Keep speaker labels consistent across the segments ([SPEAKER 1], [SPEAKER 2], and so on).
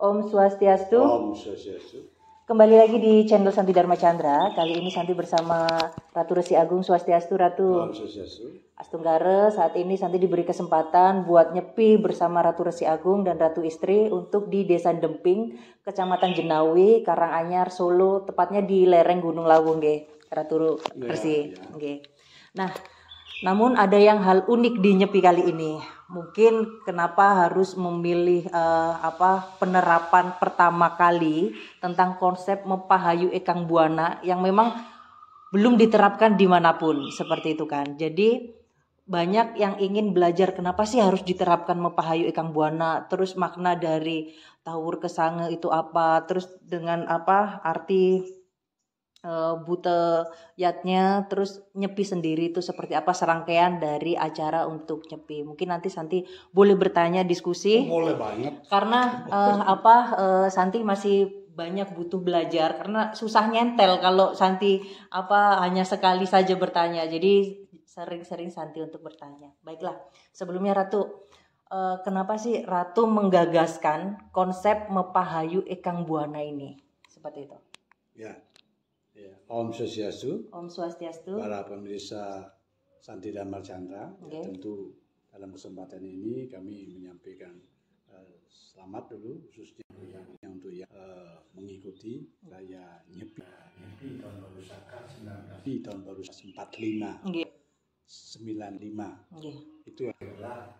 [SPEAKER 1] Om Swastiastu.
[SPEAKER 2] Om Swastiastu.
[SPEAKER 1] Kembali lagi di channel Santi Dharma Chandra. Kali ini Santi bersama Ratu Resi Agung. Swastiastu Ratu.
[SPEAKER 2] Om Swastiastu.
[SPEAKER 1] Astunggara, saat ini Santi diberi kesempatan buat nyepi bersama Ratu Resi Agung dan Ratu Istri untuk di Desa Demping, Kecamatan Jenawi, Karanganyar, Solo, tepatnya di lereng Gunung Lawung, nggih. Ratu Resi. Nggih. Nah, namun ada yang hal unik di nyepi kali ini. Mungkin kenapa harus memilih penerapan pertama kali tentang konsep Mepahayu Ekang Buana yang memang belum diterapkan dimanapun seperti itu kan. Jadi banyak yang ingin belajar kenapa sih harus diterapkan Mepahayu Ekang Buana, terus makna dari Tawur Kesange itu apa, terus dengan apa arti bute yatnya, terus nyepi sendiri itu seperti apa, serangkaian dari acara untuk nyepi. Mungkin nanti Santi boleh bertanya, diskusi.
[SPEAKER 2] Boleh banget.
[SPEAKER 1] Karena Santi masih banyak butuh belajar karena susah nyentel kalau Santi hanya sekali saja bertanya. Jadi sering-sering Santi untuk bertanya. Baiklah, sebelumnya Ratu, kenapa sih Ratu menggagaskan konsep Mepahayu Ekang Buana ini? Seperti itu.
[SPEAKER 2] Ya. Om Swastiastu.
[SPEAKER 1] Om Swastiastu.
[SPEAKER 2] Para pemirsa Santi Dharma Chandra,
[SPEAKER 1] Okay.
[SPEAKER 2] Tentu dalam kesempatan ini kami menyampaikan selamat dulu khususnya untuk yang mengikuti saya nyepi tahun baru Saka 19 tahun baru 45
[SPEAKER 1] Okay.
[SPEAKER 2] 95
[SPEAKER 1] Okay.
[SPEAKER 2] itu adalah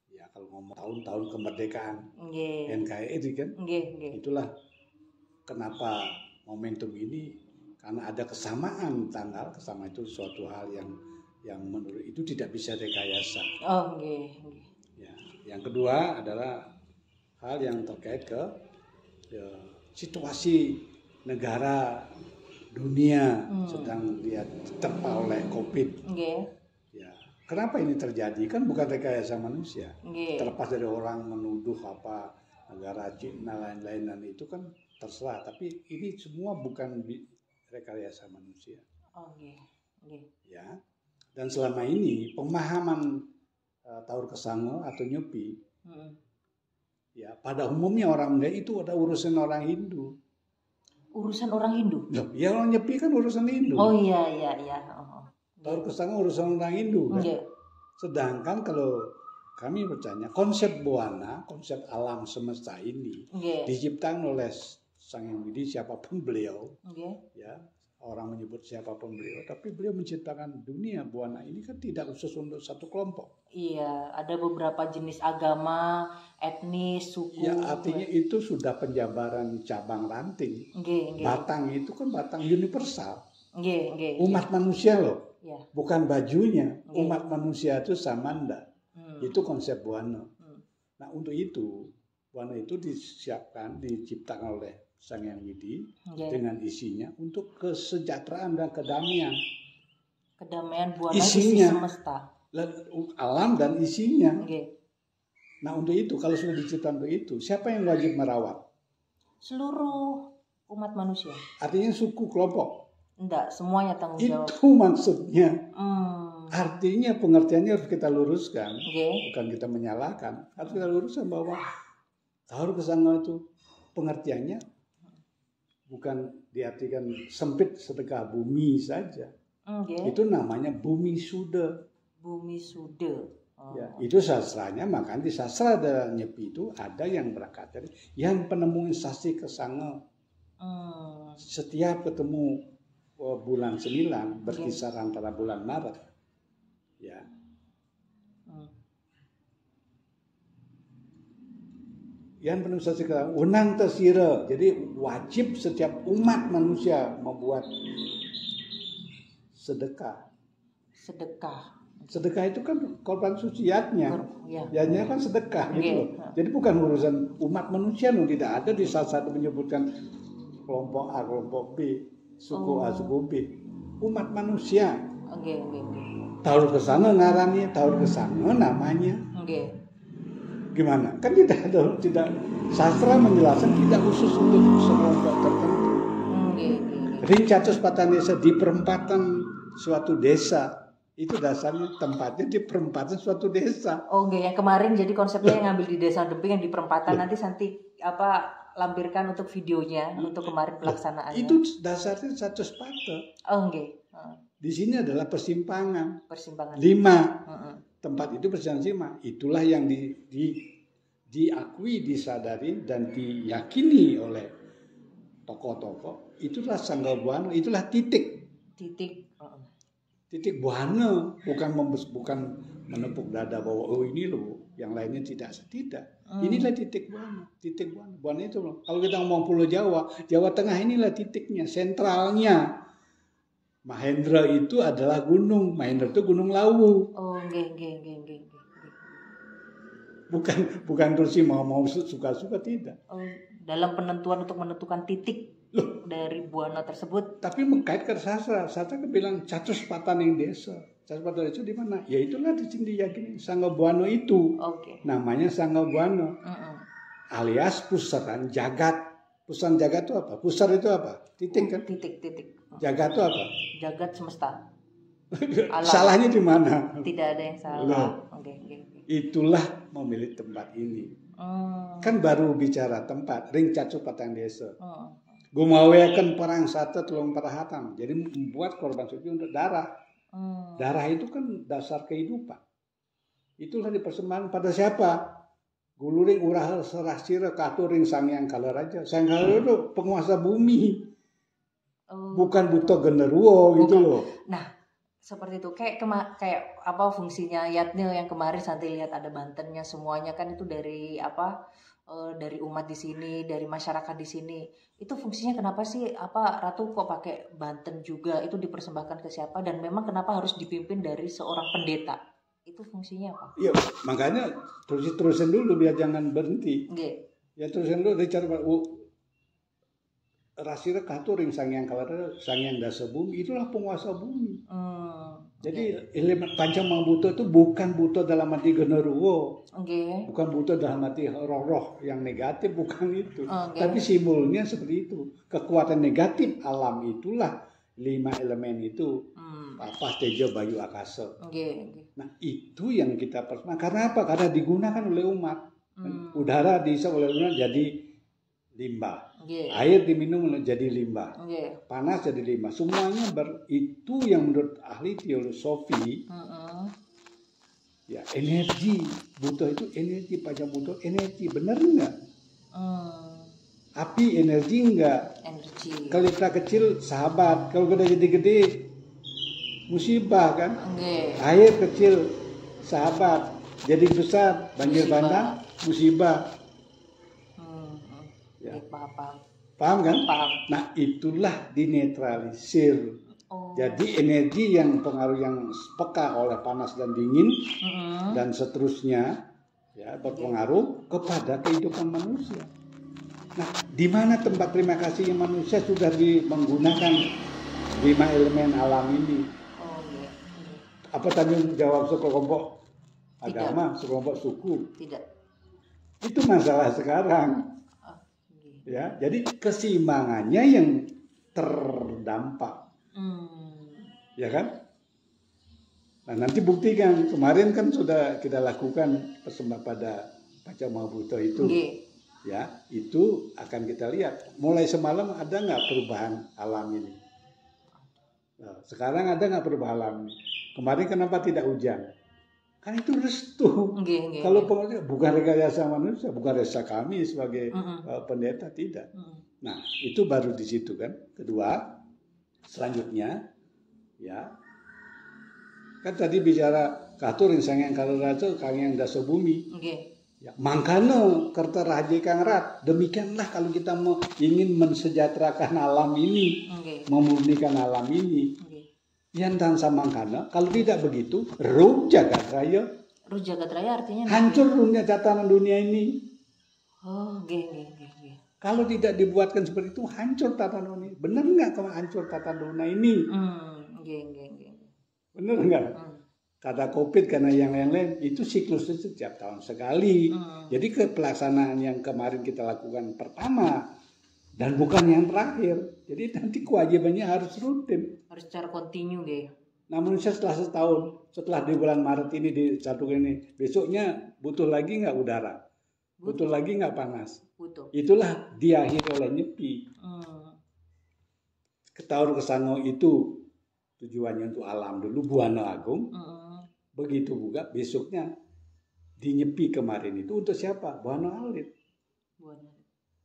[SPEAKER 2] ya kalau ngomong tahun-tahun kemerdekaan
[SPEAKER 1] Okay.
[SPEAKER 2] NKRI kan
[SPEAKER 1] Okay.
[SPEAKER 2] itulah kenapa momentum ini, karena ada kesamaan tanggal, kesamaan itu suatu hal yang menurut itu tidak bisa rekayasa.
[SPEAKER 1] Oh, okay.
[SPEAKER 2] Ya. Yang kedua adalah hal yang terkait ke situasi negara dunia sedang diterpa oleh COVID.
[SPEAKER 1] Okay.
[SPEAKER 2] Ya. Kenapa ini terjadi? Kan bukan rekayasa manusia.
[SPEAKER 1] Okay.
[SPEAKER 2] Terlepas dari orang menuduh apa negara Cina lain-lain dan itu kan terserah. Tapi ini semua bukan rekayasa manusia.
[SPEAKER 1] Okay.
[SPEAKER 2] Ya. Dan selama ini pemahaman Tawur Kesange atau nyepi, ya pada umumnya orang Melayu itu ada urusan orang Hindu.
[SPEAKER 1] Urusan orang Hindu?
[SPEAKER 2] Loh, ya orang nyepi kan urusan Hindu.
[SPEAKER 1] Oh iya. Oh.
[SPEAKER 2] Tawur Kesange urusan orang Hindu kan.
[SPEAKER 1] Okay.
[SPEAKER 2] Sedangkan kalau kami percaya konsep buana, konsep alam semesta ini diciptakan oleh Sang Hyang Widi, siapapun beliau, ya orang menyebut siapapun beliau, tapi beliau menciptakan dunia buana ini kan tidak khusus untuk satu kelompok.
[SPEAKER 1] Iya, ada beberapa jenis agama, etnis, suku.
[SPEAKER 2] Ya artinya itu sudah penjabaran cabang ranting. Batang itu kan batang universal. Umat manusia loh, bukan bajunya. Umat manusia itu samanda. Itu konsep buana. Nah untuk itu buana itu diciptakan oleh Sang Hyang Widi dengan isinya untuk kesejahteraan dan kedamaian.
[SPEAKER 1] Kedamaian buana
[SPEAKER 2] isinya,
[SPEAKER 1] isi semesta.
[SPEAKER 2] Alam dan isinya. Nah untuk itu kalau sudah diciptakan untuk itu, siapa yang wajib merawat?
[SPEAKER 1] Seluruh umat manusia.
[SPEAKER 2] Artinya suku kelompok.
[SPEAKER 1] Enggak, semuanya tanggung jawab.
[SPEAKER 2] Itu maksudnya. Artinya pengertiannya harus kita luruskan, bukan kita menyalahkan. Harus kita luruskan bahwa Tawur Kesange itu pengertiannya bukan diartikan sempit sedekah bumi saja. Itu namanya bumi suda.
[SPEAKER 1] Bumi suda. Oh.
[SPEAKER 2] Ya, itu sastranya, makanya di sastra nyepi itu ada yang berangkat dari yang penemuan Sasi Kesange. Setiap ketemu bulan 9 berkisar antara bulan Maret, ya. Yang penuh sekarang unang tesira. Jadi wajib setiap umat manusia membuat sedekah. Sedekah itu kan korban suciatnya. Ya kan sedekah gitu loh. Jadi bukan urusan umat manusia loh, tidak ada di salah satu menyebutkan kelompok A, kelompok B, suku A, suku B. Umat manusia. Tahu ke sana ngarani, tahu ke sana namanya. Gimana? Kan tidak sastra menjelaskan tidak khusus untuk sekelompok tertentu. Ring Catus Patanesa di perempatan suatu desa. Itu dasarnya tempatnya di perempatan suatu desa.
[SPEAKER 1] Yang kemarin jadi konsepnya yang ngambil di Desa Demping yang di perempatan nanti lampirkan untuk videonya untuk kemarin pelaksanaannya.
[SPEAKER 2] Itu dasarnya Catus Pata. Di sini adalah persimpangan. 5. Tempat itu persimpangan 5. Itulah yang diakui, disadari dan diyakini oleh tokoh-tokoh. Itulah Sangga Buana, itulah titik buana, bukan menepuk dada bahwa ini loh, yang lainnya tidak. Inilah titik buana. Buana itu loh. Kalau kita ngomong Pulau Jawa Tengah inilah titiknya, sentralnya. Mahendra itu adalah gunung. Mahendra itu Gunung Lawu. Bukan terus mau suka-suka, tidak.
[SPEAKER 1] Dalam penentuan untuk menentukan titik dari buana tersebut.
[SPEAKER 2] Tapi mengkaitkan sastra bilang Catus Pataning Desa. Catus Pataning itu di mana? Ya itulah di sini diyakini Sangga Buana itu. Namanya Sangga Buana. Alias pusaran jagat. Pusaran jagat itu apa? Pusar itu apa? Titik kan?
[SPEAKER 1] Titik.
[SPEAKER 2] Jagat itu apa?
[SPEAKER 1] Jagat semesta.
[SPEAKER 2] Salahnya di mana?
[SPEAKER 1] Tidak ada yang salah.
[SPEAKER 2] Itulah memilih tempat ini. Kan baru bicara tempat. Ring Catus Pataning Desa. Gumawekan perang satu tulung perahatan. Jadi membuat korban suci untuk darah. Darah itu kan dasar kehidupan. Itulah dipersembahkan pada siapa? Guluring urah serah sira katuring Sangyang Kalaraja. Sangyang Kalaraja itu penguasa bumi. Bukan buta genderuwo gitu loh.
[SPEAKER 1] Nah, seperti itu. Kayak apa fungsinya Yatnil yang kemarin Santi lihat ada Bantennya semuanya kan itu dari dari umat di sini, dari masyarakat di sini. Itu fungsinya kenapa sih Ratu kok pakai Banten juga? Itu dipersembahkan ke siapa dan memang kenapa harus dipimpin dari seorang pendeta? Itu fungsinya apa?
[SPEAKER 2] Iya, makanya terusin dulu biar jangan berhenti. Ya terusin dulu Richard Rasira katuring Sangyang Kalaraja, Sangyang Dasa Bumi, itulah penguasa bumi. Jadi elemen Pancamangbuto itu bukan buto dalam arti genderuwo, bukan buto dalam arti roh-roh yang negatif, bukan itu. Tapi simbolnya seperti itu. Kekuatan negatif alam itulah 5 elemen itu. Papas, Tejo, Bayu, Akasa. Nah itu yang kita karena apa? Karena digunakan oleh umat. Udara diisi oleh umat jadi limbah. Air diminum menjadi limbah. Panas jadi limbah. Semuanya itu yang menurut ahli teosofi. Ya, energi. Butuh itu energi, pajak butuh energi. Benar enggak? Api energi enggak?
[SPEAKER 1] Energi.
[SPEAKER 2] Kalau kita kecil sahabat, kalau kita gede-gede musibah kan? Air kecil sahabat, jadi besar banjir bandang musibah. Ya. Paham kan?
[SPEAKER 1] Paham.
[SPEAKER 2] Nah itulah dinetralisir. Jadi energi yang pengaruh yang peka oleh panas dan dingin dan seterusnya ya berpengaruh kepada kehidupan manusia. Nah di mana tempat terima kasihnya manusia sudah menggunakan 5 elemen alam ini? Apa tadi jawab sekelompok agama, sekelompok suku?
[SPEAKER 1] Tidak.
[SPEAKER 2] Itu masalah sekarang. Ya, jadi keseimbangannya yang terdampak, ya kan? Nah nanti buktikan kemarin kan sudah kita lakukan persembahan pada Pancamangbuto itu, ya itu akan kita lihat. Mulai semalam ada nggak perubahan alam ini? Nah, sekarang ada nggak perubahan alam ini? Kemarin kenapa tidak hujan? Kan itu restu. Kalau pengertian bukan rekayasa manusia, bukan rekayasa kami sebagai pendeta, tidak. Nah, itu baru di situ kan. Kedua, selanjutnya ya. Kan tadi bicara katur yang kalau raja kang yang dasa bumi. Ya, mangkana kerta raja kang rat. Demikianlah kalau kita mau ingin mensejahterakan alam ini, memurnikan alam ini. Yang tansa mangkana, kalau tidak begitu, ruh jagat raya.
[SPEAKER 1] Ruh jagat raya artinya
[SPEAKER 2] hancur dunia tatanan dunia ini.
[SPEAKER 1] Oh,
[SPEAKER 2] Kalau tidak dibuatkan seperti itu, hancur tatanan dunia. Benar nggak kalau hancur tatanan dunia ini? Benar nggak? Kata COVID karena yang lain itu siklusnya setiap tahun sekali. Jadi pelaksanaan yang kemarin kita lakukan pertama dan bukan yang terakhir. Jadi nanti kewajibannya harus rutin.
[SPEAKER 1] Harus secara kontinu,
[SPEAKER 2] Nah, manusia setelah setahun, setelah di bulan Maret ini di satu ini, besoknya butuh lagi nggak udara? Butuh lagi nggak panas?
[SPEAKER 1] Butuh.
[SPEAKER 2] Itulah diakhiri oleh nyepi. Ketahuan kesana itu tujuannya untuk alam dulu, buana agung. Begitu juga besoknya di nyepi kemarin itu untuk siapa? Buana alit.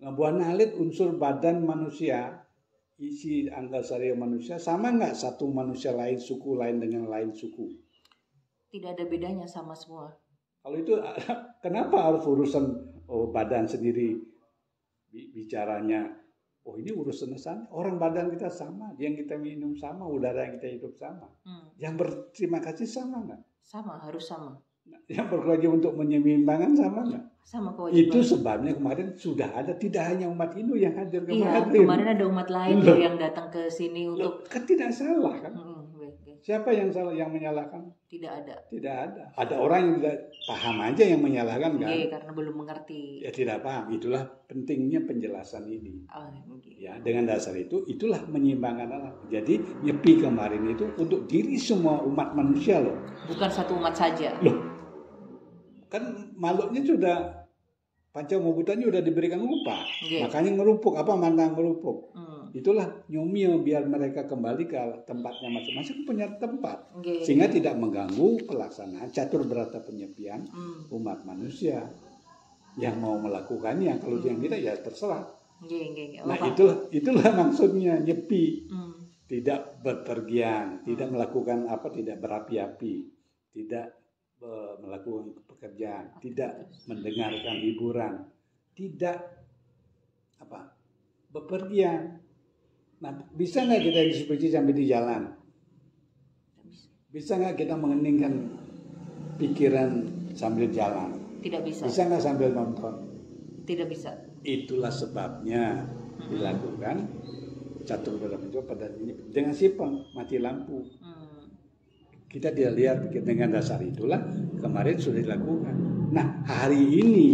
[SPEAKER 2] Nah, buana alit unsur badan manusia, isi angkasari manusia sama nggak satu manusia lain suku lain dengan lain suku?
[SPEAKER 1] Tidak ada bedanya, sama semua.
[SPEAKER 2] Kalau itu kenapa harus urusan badan sendiri bicaranya? Oh, ini urusan sana. Orang badan kita sama, yang kita minum sama, udara yang kita hidup sama. Yang berterima kasih sama nggak?
[SPEAKER 1] Sama, harus sama.
[SPEAKER 2] Yang berkewajiban untuk menyeimbangkan sama nggak?
[SPEAKER 1] Sama kewajiban.
[SPEAKER 2] Itu sebabnya kemarin sudah ada, tidak hanya umat Hindu yang hadir kemarin.
[SPEAKER 1] Iya, kemarin ada umat lain yang datang ke sini untuk.
[SPEAKER 2] Kan tidak salah kan? Siapa yang salah, yang menyalahkan?
[SPEAKER 1] Tidak ada.
[SPEAKER 2] Tidak ada. Ada orang yang tidak paham aja yang menyalahkan kan?
[SPEAKER 1] Iya, karena belum mengerti.
[SPEAKER 2] Ya tidak paham. Itulah pentingnya penjelasan ini. Ya, dengan dasar itu, itulah menyeimbangkan alam. Jadi nyepi kemarin itu untuk diri semua umat manusia loh.
[SPEAKER 1] Bukan satu umat saja.
[SPEAKER 2] Loh, kan makhluknya sudah Pancamubutanya sudah diberikan upah. Makanya ngerupuk, apa mantang ngerupuk. Itulah nyomil biar mereka kembali ke tempatnya masing-masing punya tempat. Sehingga tidak mengganggu pelaksanaan catur berata penyepian umat manusia yang mau melakukannya. Kalau yang kita ya terserah. Nah, itulah maksudnya nyepi. Tidak berpergian, tidak melakukan tidak berapi-api, tidak melakukan pekerjaan, tidak mendengarkan hiburan, tidak bepergian. Nah, bisa nggak kita diskusi sampai di jalan? Bisa nggak kita mengeningkan pikiran sambil jalan?
[SPEAKER 1] Tidak bisa.
[SPEAKER 2] Bisa nggak sambil nonton?
[SPEAKER 1] Tidak bisa.
[SPEAKER 2] Itulah sebabnya dilakukan catur berata pada ini dengan simpang mati lampu. Kita tidak lihat dengan dasar itulah kemarin sudah dilakukan. Nah, hari ini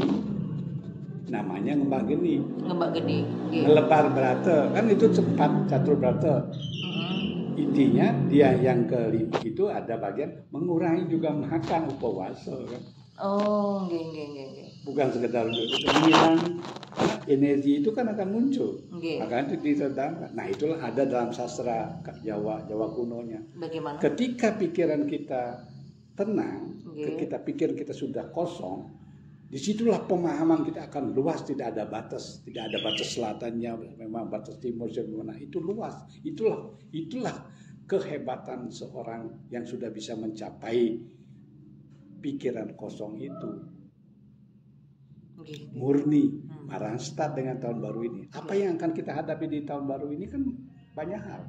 [SPEAKER 2] namanya ngembak geni. Ngelebar berata, kan itu cepat catur berata. Intinya dia yang kelima itu ada bagian mengurangi juga makan upawasa kan.
[SPEAKER 1] Oh,
[SPEAKER 2] Bukan sekedar mengurangi energi itu kan akan muncul. Makanya itu ditentangkan. Nah, itulah ada dalam sastra Jawa kunonya.
[SPEAKER 1] Bagaimana?
[SPEAKER 2] Ketika pikiran kita tenang, kita pikir kita sudah kosong, disitulah pemahaman kita akan luas, tidak ada batas selatannya, memang batas timur mana itu luas. Itulah kehebatan seorang yang sudah bisa mencapai pikiran kosong itu. Murni, marah start dengan tahun baru ini. Apa yang akan kita hadapi di tahun baru ini kan banyak hal.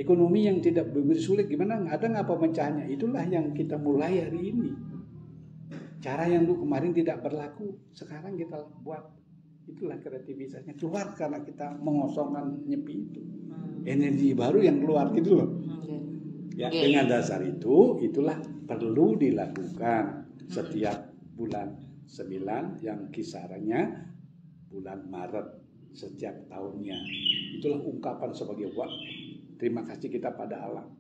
[SPEAKER 2] Ekonomi yang tidak begitu sulit, gimana? Ada nggak pemecahannya? Itulah yang kita mulai hari ini. Cara yang dulu kemarin tidak berlaku, sekarang kita buat. Itulah kreativitasnya keluar karena kita mengosongkan nyepi itu. Energi baru yang keluar gitu loh. Ya, dengan dasar itu, itulah perlu dilakukan setiap bulan 9 yang kisarannya bulan Maret setiap tahunnya. Itulah ungkapan sebagai terima kasih kita pada alam.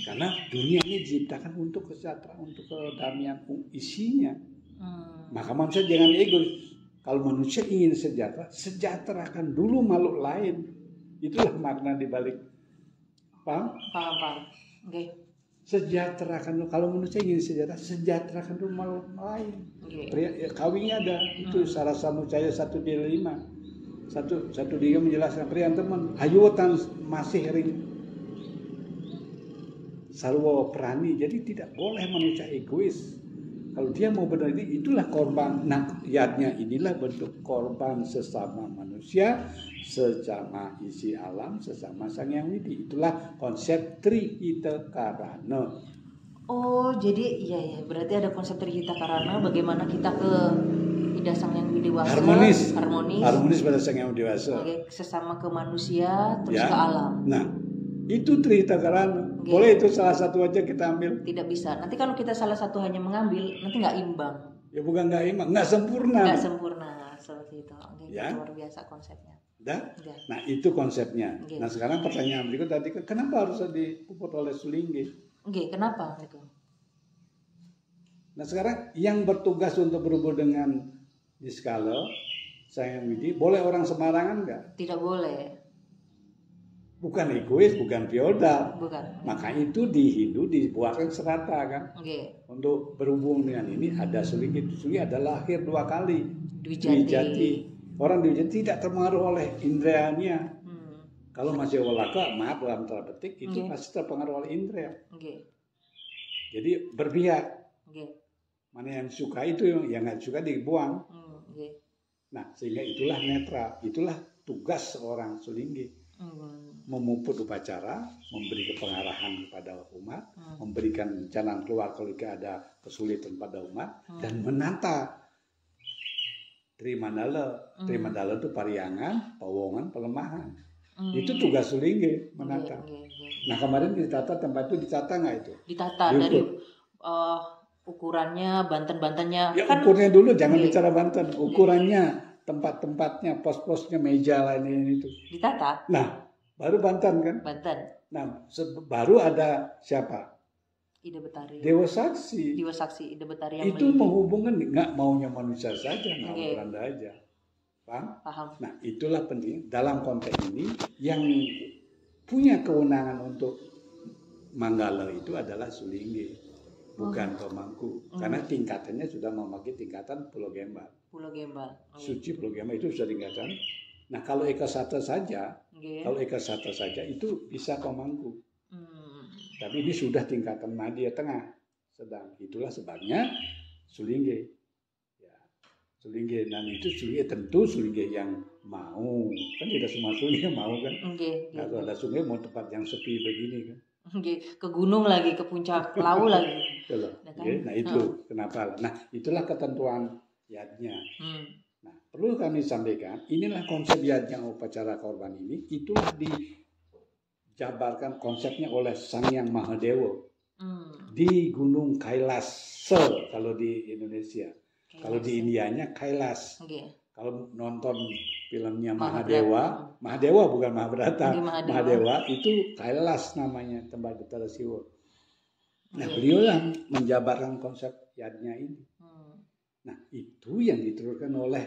[SPEAKER 2] Karena dunia ini diciptakan untuk kesejahteraan, untuk kedamaian isinya. Maka manusia jangan egois. Kalau manusia ingin sejahtera, sejahterakan dulu makhluk lain. Itulah makna dibalik. Paham?
[SPEAKER 1] Paham.
[SPEAKER 2] Sejahterakan dulu. Kalau manusia ingin sejahterakan dulu makhluk lain. Kawinnya ada itu Sarasa Mucaya 1/5. Satu dia menjelaskan prian teman hayutan masih ring sarwa prani, jadi tidak boleh manusia egois. Kalau dia mau benar ini, itulah korban. Nah, yatnya inilah bentuk korban sesama manusia, sesama isi alam, sesama Sang Hyang Widi. Itulah konsep Trihita Karana.
[SPEAKER 1] Oh, jadi iya, berarti ada konsep Trihita Karana. Bagaimana kita ke Ida Sang Hyang Widewasa, harmonis
[SPEAKER 2] pada Sang Hyang Widewasa.
[SPEAKER 1] Oke, sesama ke manusia, terus ke alam.
[SPEAKER 2] Nah, itu Trihita Karana. Boleh itu salah satu aja kita ambil?
[SPEAKER 1] Tidak bisa. Nanti kalau kita salah satu hanya mengambil, nanti nggak imbang.
[SPEAKER 2] Ya bukan nggak imbang, nggak sempurna.
[SPEAKER 1] Nggak sempurna seperti itu. Ya. Luar biasa konsepnya.
[SPEAKER 2] Ya. Nah itu konsepnya. Nah sekarang pertanyaan berikut tadi, kenapa harus dipuput oleh Sulingge?
[SPEAKER 1] Kenapa itu?
[SPEAKER 2] Nah sekarang yang bertugas untuk berhubung dengan Niskala, Sang Hyang Widi, boleh orang sembarangan nggak?
[SPEAKER 1] Tidak boleh.
[SPEAKER 2] Bukan egois, bukan feodal.
[SPEAKER 1] Bukan.
[SPEAKER 2] Maka itu di Hindu dibuatkan serata kan. Untuk berhubung dengan ini ada Sulingge. Sulingge ada lahir 2 kali. Dwijati. Orang Dwijati tidak terpengaruh oleh indranya. Kalau masih walaka, maaf dalam tanda petik, itu pasti terpengaruh oleh indra. Jadi berpihak. Mana yang suka itu, yang nggak suka dibuang. Nah sehingga itulah netral. Itulah tugas seorang Sulingge. Memuput upacara, memberi pengarahan kepada umat, memberikan jalan keluar kalau ada kesulitan pada umat, dan menata Trimandala. Trimandala itu pariangan, pawongan, pelemahan. Itu tugas Sulingge, menata. Nah kemarin ditata, tempat itu ditata nggak itu?
[SPEAKER 1] Ditata dari ukurannya, Banten-Bantennya.
[SPEAKER 2] Ya kan, ukurnya dulu, jangan bicara Banten. Ukurannya, tempat-tempatnya, pos-posnya, meja lain itu.
[SPEAKER 1] Ditata.
[SPEAKER 2] Nah, baru Banten kan?
[SPEAKER 1] Banten.
[SPEAKER 2] Nah, baru ada siapa?
[SPEAKER 1] Ida Betari.
[SPEAKER 2] Dewa Saksi.
[SPEAKER 1] Ida Betari yang
[SPEAKER 2] itu menghubungkan nggak maunya manusia saja, nggak Belanda aja.
[SPEAKER 1] Paham?
[SPEAKER 2] Nah, itulah penting dalam konteks ini yang punya kewenangan untuk Manggala itu adalah Sulingge, bukan pemangku. Karena tingkatannya sudah memakai tingkatan Pulau Gembal. Suci Pulau Gembal itu sudah tingkatan. Nah kalau Eka Sata saja, itu bisa pemangku. Tapi ini sudah tingkatan Madya Tengah sedang. Itulah sebabnya Sulingge. Ya, Sulingge, dan itu Sulingge tentu Sulingge yang mau. Kan tidak semua Sulingge mau kan. Kalau ada Sulingge mau tempat yang sepi begini kan.
[SPEAKER 1] Ke gunung lagi, ke puncak Lawu lagi.
[SPEAKER 2] Nah itu kenapa? Nah itulah ketentuan yadnya. Nah, perlu kami sampaikan, inilah konsep yajna upacara korban ini, itulah dijabarkan konsepnya oleh Sang Hyang Mahadewa di Gunung Kailasa kalau di Indonesia. Kalau di Indianya Kailas. Kalau nonton filmnya Mahadewa bukan Mahabharata, Mahadewa itu Kailas namanya, tempat Betara Siwa. Nah, beliau yang menjabarkan konsep yadnya ini. Nah, itu yang diteruskan oleh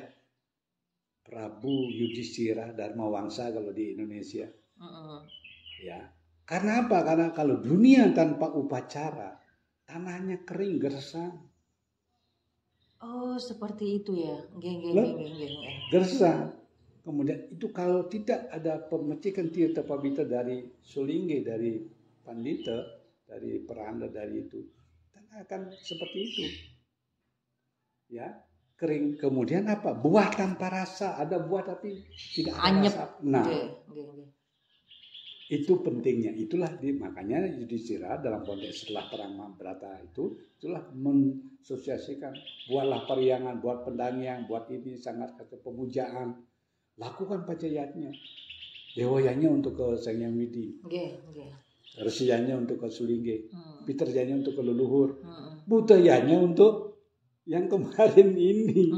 [SPEAKER 2] Prabu Yudhistira Dharmawangsa kalau di Indonesia. Ya. Karena apa? Karena kalau dunia tanpa upacara, tanahnya kering, gersang.
[SPEAKER 1] Oh, seperti itu ya.
[SPEAKER 2] Gersang. Kemudian itu kalau tidak ada pemecikan tirta pabita dari Sulingge, dari Pandita, dari Peranda, dari itu, tanah akan seperti itu. Ya, kering. Kemudian apa? Buah tanpa rasa. Ada buah tapi tidak ada rasa. Nah, itu pentingnya. Itulah makanya Yudhistira dalam konteks setelah perang Mahabharata itulah mensosiasikan, buatlah periangan, buat pendangian, buat ini sangat kata pemujaan. Lakukan pacayatnya. Dewayanya untuk ke Sang Hyang Widi. Resiyanya untuk ke Sulingge. Piterjanya untuk ke leluhur. Budayanya untuk yang kemarin ini.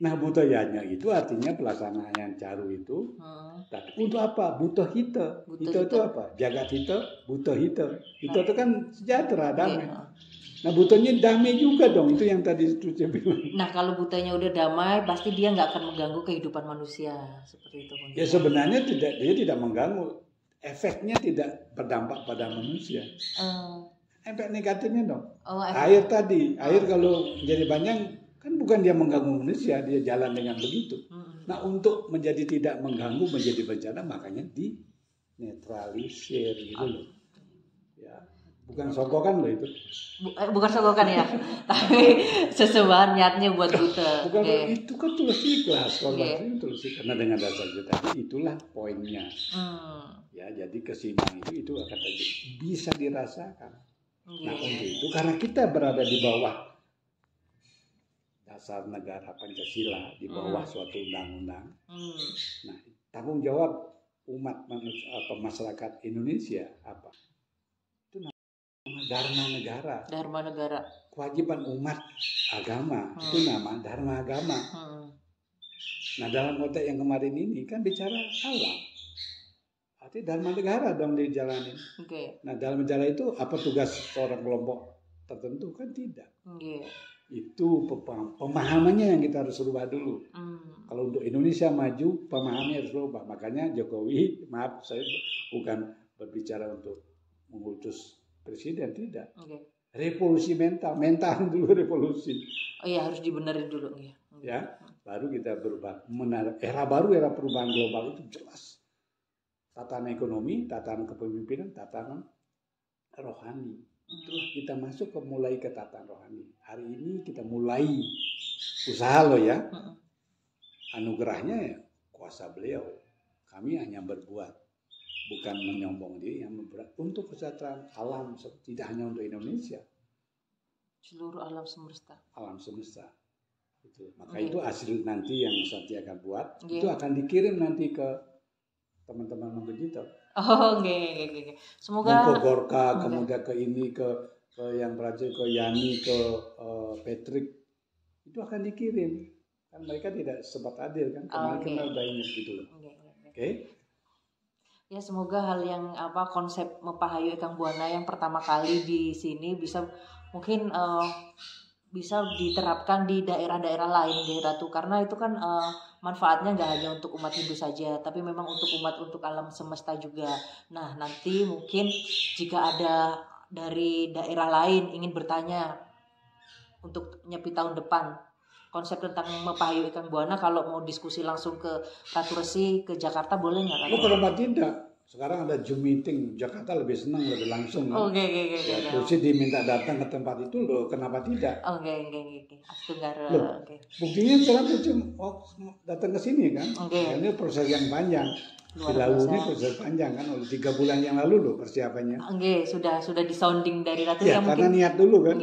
[SPEAKER 2] Nah, budayanya itu artinya pelaksanaan yang caru itu. Tapi untuk apa? Buta hita. Hita itu apa? Jagat hita, buta hita. Hita itu kan sejahtera, damai. Nah, butanya damai juga dong. Itu yang tadi saya bilang.
[SPEAKER 1] Nah, kalau butanya udah damai, pasti dia nggak akan mengganggu kehidupan manusia. Seperti itu.
[SPEAKER 2] Ya sebenarnya dia tidak mengganggu. Efeknya tidak berdampak pada manusia. Efek negatifnya dong. Air tadi. Air kalau jadi banyak, kan bukan dia mengganggu manusia, dia jalan dengan begitu. Nah, untuk menjadi tidak mengganggu, menjadi bencana, makanya dinetralisir gitu loh. Ya, bukan sogokan loh itu.
[SPEAKER 1] Bukan sogokan ya, tapi sesuatu niatnya buat Gute.
[SPEAKER 2] Bukan, itu kan tulus ikhlas. Korban itu tulus ikhlas. Karena dengan dasar itu tadi, itulah poinnya. Ya, jadi keseimbangan itu akan terjadi, bisa dirasakan. Nah, untuk itu karena kita berada di bawah dasar negara Pancasila, di bawah suatu undang-undang. Nah, tanggung jawab umat manusia atau masyarakat Indonesia apa? Itu nama Dharma Negara.
[SPEAKER 1] Dharma Negara.
[SPEAKER 2] Kewajiban umat agama itu nama Dharma Agama. Nah, dalam konteks yang kemarin ini kan bicara alam. Artinya Dharma Negara dong dijalani. Nah, dalam bicara itu apa tugas seorang kelompok tertentu kan tidak. Itu pemahamannya yang kita harus rubah dulu. Kalau untuk Indonesia maju, pemahamannya harus rubah. Makanya Jokowi, maaf saya bukan berbicara untuk mengutus presiden, tidak. Revolusi mental dulu revolusi.
[SPEAKER 1] Oh iya, harus dibenerin dulu ya.
[SPEAKER 2] Ya, baru kita berubah. Era baru, era perubahan global itu jelas. Tatanan ekonomi, tatanan kepemimpinan, tatanan rohani. Terus kita masuk mulai ke tatanan rohani. Hari ini kita mulai usaha loh ya. Anugerahnya ya kuasa beliau. Kami hanya berbuat, bukan menyombong diri, yang berbuat untuk kesejahteraan alam, tidak hanya untuk Indonesia.
[SPEAKER 1] Seluruh alam semesta.
[SPEAKER 2] Alam semesta. Itu. Maka itu hasil nanti yang Santi akan buat, itu akan dikirim nanti ke teman-teman non-digital.
[SPEAKER 1] Oh, oke. Semoga
[SPEAKER 2] ke Gorka, kemudian ke ini, ke yang Praja, ke Yani, ke Patrick, itu akan dikirim. Kan mereka tidak sempat hadir kan, kemarin kita udah ingat gitu loh. Oke.
[SPEAKER 1] Ya, semoga hal yang konsep Mepahayu Ekang Buana yang pertama kali di sini bisa mungkin bisa diterapkan di daerah-daerah lain di Ratu, karena itu kan manfaatnya nggak hanya untuk umat Hindu saja, tapi memang untuk untuk alam semesta juga. Nah, nanti mungkin jika ada dari daerah lain ingin bertanya untuk Nyepi tahun depan konsep tentang Mepahayu Ekang Buana, kalau mau diskusi langsung ke Ratu Resi ke Jakarta boleh nggak?
[SPEAKER 2] Kenapa tidak? Sekarang ada Zoom meeting, Jakarta lebih senang, lebih langsung. Oke. Terus diminta datang ke tempat itu loh, kenapa tidak?
[SPEAKER 1] Oke.
[SPEAKER 2] Buktinya sekarang tuh datang ke sini kan? Ini proses yang panjang. Lalu ini proses panjang kan, 3 bulan yang lalu loh persiapannya.
[SPEAKER 1] Sudah disounding dari Ratu
[SPEAKER 2] ya, karena niat dulu kan.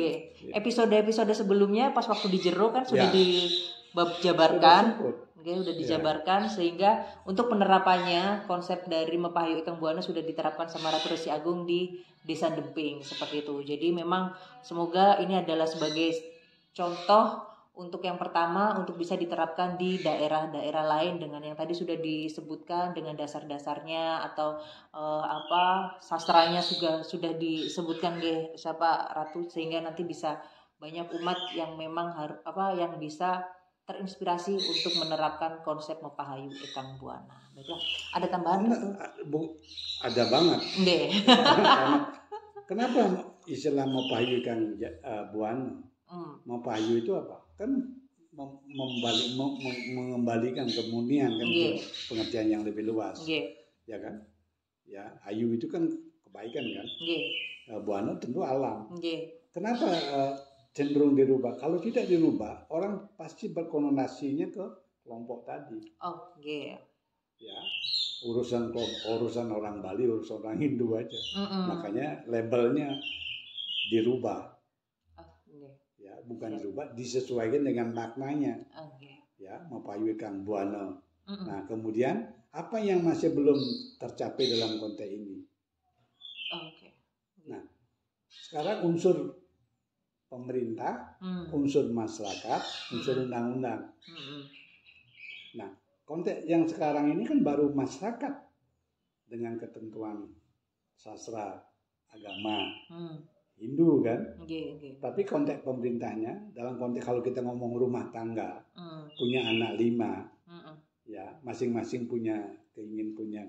[SPEAKER 1] Episode sebelumnya pas waktu di Jero kan sudah dijabarkan. Udah dijabarkan sehingga untuk penerapannya konsep dari Mepahayu Ekang Buana sudah diterapkan sama Ratu Resi Agung di Desa Demping seperti itu. Jadi memang semoga ini adalah sebagai contoh untuk yang pertama untuk bisa diterapkan di daerah-daerah lain dengan yang tadi sudah disebutkan dengan dasar-dasarnya atau sastranya sudah disebutkan siapa Ratu, sehingga nanti bisa banyak umat yang memang yang bisa terinspirasi untuk menerapkan konsep Mepahayu Ekang Buana. Baiklah, ada tambahan?
[SPEAKER 2] Ada banget. Kenapa istilah Mepahayu Ekang Buana? Mepahayu itu apa? Kan mengembalikan kemunian kan, pengertian yang lebih luas. Ya kan? Ya, ayu itu kan kebaikan kan? Buana tentu alam. Kenapa cenderung dirubah? Kalau tidak dirubah, orang pasti berkonotasinya ke kelompok tadi. Ya, urusan orang Bali, urusan orang Hindu aja. Makanya labelnya dirubah. Ya, bukan dirubah, disesuaikan dengan maknanya. Ya, Mepahayu Ekang Buana. Nah, kemudian apa yang masih belum tercapai dalam konteks ini? Nah, sekarang unsur pemerintah, unsur masyarakat, unsur undang-undang. Nah, konteks yang sekarang ini kan baru masyarakat dengan ketentuan sastra agama Hindu kan. Tapi konteks pemerintahnya dalam konteks kalau kita ngomong rumah tangga, punya anak 5, ya masing-masing punya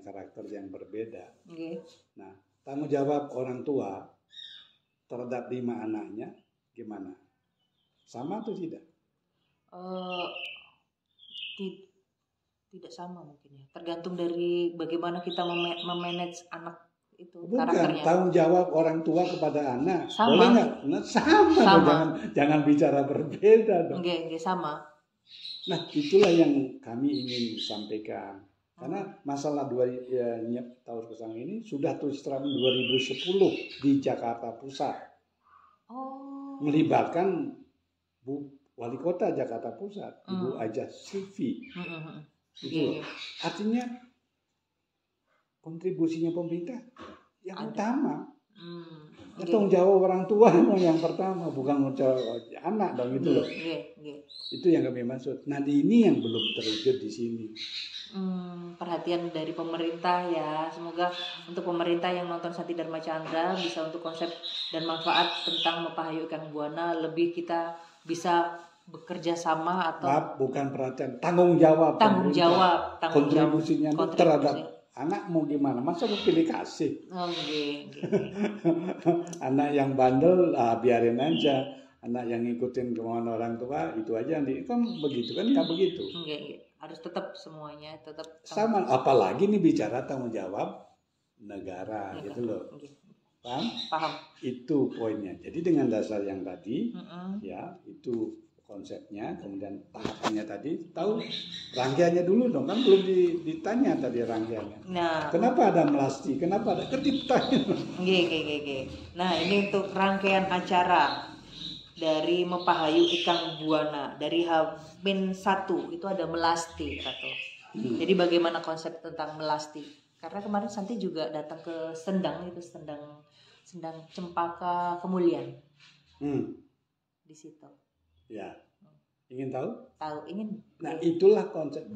[SPEAKER 2] karakter yang berbeda. Nah, tanggung jawab orang tua terhadap 5 anaknya gimana? Sama atau tidak?
[SPEAKER 1] Tidak sama mungkin ya. Tergantung dari bagaimana kita memanage anak itu.
[SPEAKER 2] Bukan,
[SPEAKER 1] karakternya.
[SPEAKER 2] tanggung jawab orang tua kepada anak.
[SPEAKER 1] Sama.
[SPEAKER 2] Boleh nggak? Nah, sama. Jangan bicara berbeda dong.
[SPEAKER 1] Enggak, sama.
[SPEAKER 2] Nah, itulah yang kami ingin sampaikan. Karena masalah tahun kesang ini sudah terus terang 2010 di Jakarta Pusat. Melibatkan Wali Kota Jakarta Pusat, Ibu Aja Silvi. Itu artinya kontribusinya pemerintah yang utama. Tanggung jawab orang tua yang pertama, bukan jawab anak dong gitu loh. Itu yang kami maksud. Nah, ini yang belum terwujud di sini.
[SPEAKER 1] Perhatian dari pemerintah ya. Semoga untuk pemerintah yang nonton Santi Dharma Chandra bisa untuk konsep dan manfaat tentang Mepahayu Ikan Buana lebih kita bisa bekerja sama atau
[SPEAKER 2] bukan perhatian, tanggung jawab kontribusinya terhadap anak mau gimana? Masa mau pilih kasih? Anak yang bandel biarin aja. Anak yang ngikutin kemauan orang tua itu aja kan begitu kan nggak begitu.
[SPEAKER 1] Harus tetap semuanya tetap
[SPEAKER 2] sama. Apalagi nih bicara tanggung jawab negara gitu loh. Paham? Itu poinnya. Jadi dengan dasar yang tadi ya itu konsepnya, kemudian tahapannya tadi, tahu rangkaiannya dulu dong, kan belum ditanya tadi rangkaiannya. Nah, kenapa ada melasti? Kenapa ada ketiptanya?
[SPEAKER 1] Nah, ini untuk rangkaian acara dari Mepahayu Ikan Buana dari H-1 itu ada melasti atau. Jadi bagaimana konsep tentang melasti? Karena kemarin Santi juga datang ke Sendang Cempaka Kemulian. Di situ.
[SPEAKER 2] Ya, ingin tahu?
[SPEAKER 1] Tahu, ingin.
[SPEAKER 2] Nah, itulah konsep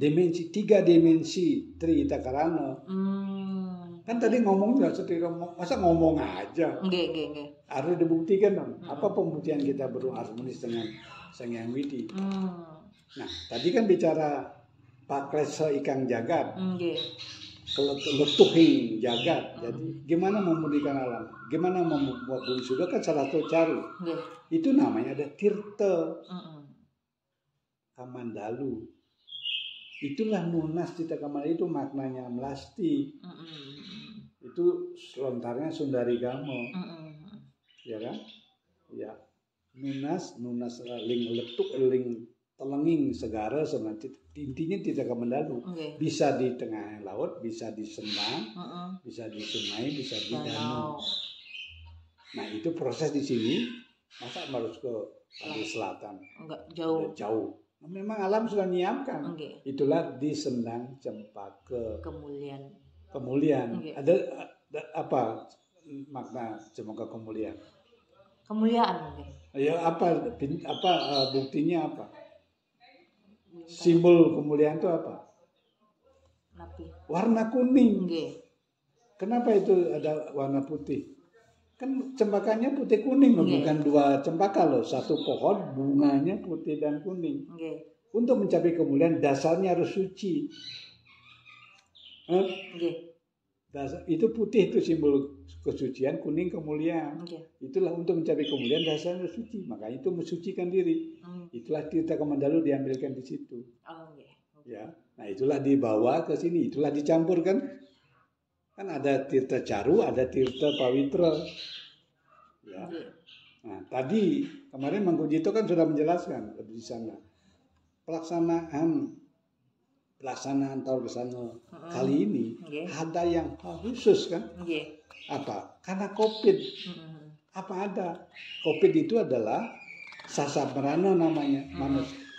[SPEAKER 2] tiga dimensi Tri Ita Karana. Kan tadi ngomong masa ngomong aja.
[SPEAKER 1] Enggak.
[SPEAKER 2] Harus dibuktikan dong. Apa pembuktian kita berharmonis dengan Sang Hyang Widi? Nah, tadi kan bicara Pak Klesa Ikang Jagat. Letuhin jagat. Jadi gimana memulihkan alam? Gimana membuat bumi sudah kan salah satu cari. Itu namanya ada Tirta Kamandalu. Itulah Nunas Tirta Kamandalu, itu maknanya melasti. Itu lontarnya Sundari Gamo. Ya kan? Ya. Nunas ling letuk ling telenging segara sebenarnya intinya Tirta Kamandalu. Bisa di tengah laut, bisa di Sendang, bisa di sungai, bisa di danau. Nah, itu proses di sini. Masa harus ke pantai selatan?
[SPEAKER 1] Enggak,
[SPEAKER 2] jauh. Memang alam sudah nyiapkan. Itulah di Sendang Cempaka Kemulian. Ada apa makna Cempaka Kemulian?
[SPEAKER 1] Kemuliaan mungkin.
[SPEAKER 2] Ya apa buktinya apa? Simbol kemuliaan itu apa? Warna kuning. Kenapa itu ada warna putih? Kan cempakanya putih kuning loh, bukan dua cempaka loh, satu pohon bunganya putih dan kuning. Untuk mencapai kemuliaan dasarnya harus suci. Itu putih itu simbol kesucian, kuning kemuliaan. Itulah untuk mencapai kemuliaan dasarnya harus suci, makanya itu mensucikan diri. Itulah Tirta Kamandalu diambilkan di situ. Ya, nah itulah dibawa ke sini, itulah dicampurkan. Kan ada Tirta Caru, ada Tirta Pawitra. Ya. Nah, tadi kemarin Mang Kujito kan sudah menjelaskan di sana. Pelaksanaan tahun kesana kali ini ada yang khusus kan? Apa? Karena COVID. Apa ada? COVID itu adalah Sasamerana namanya,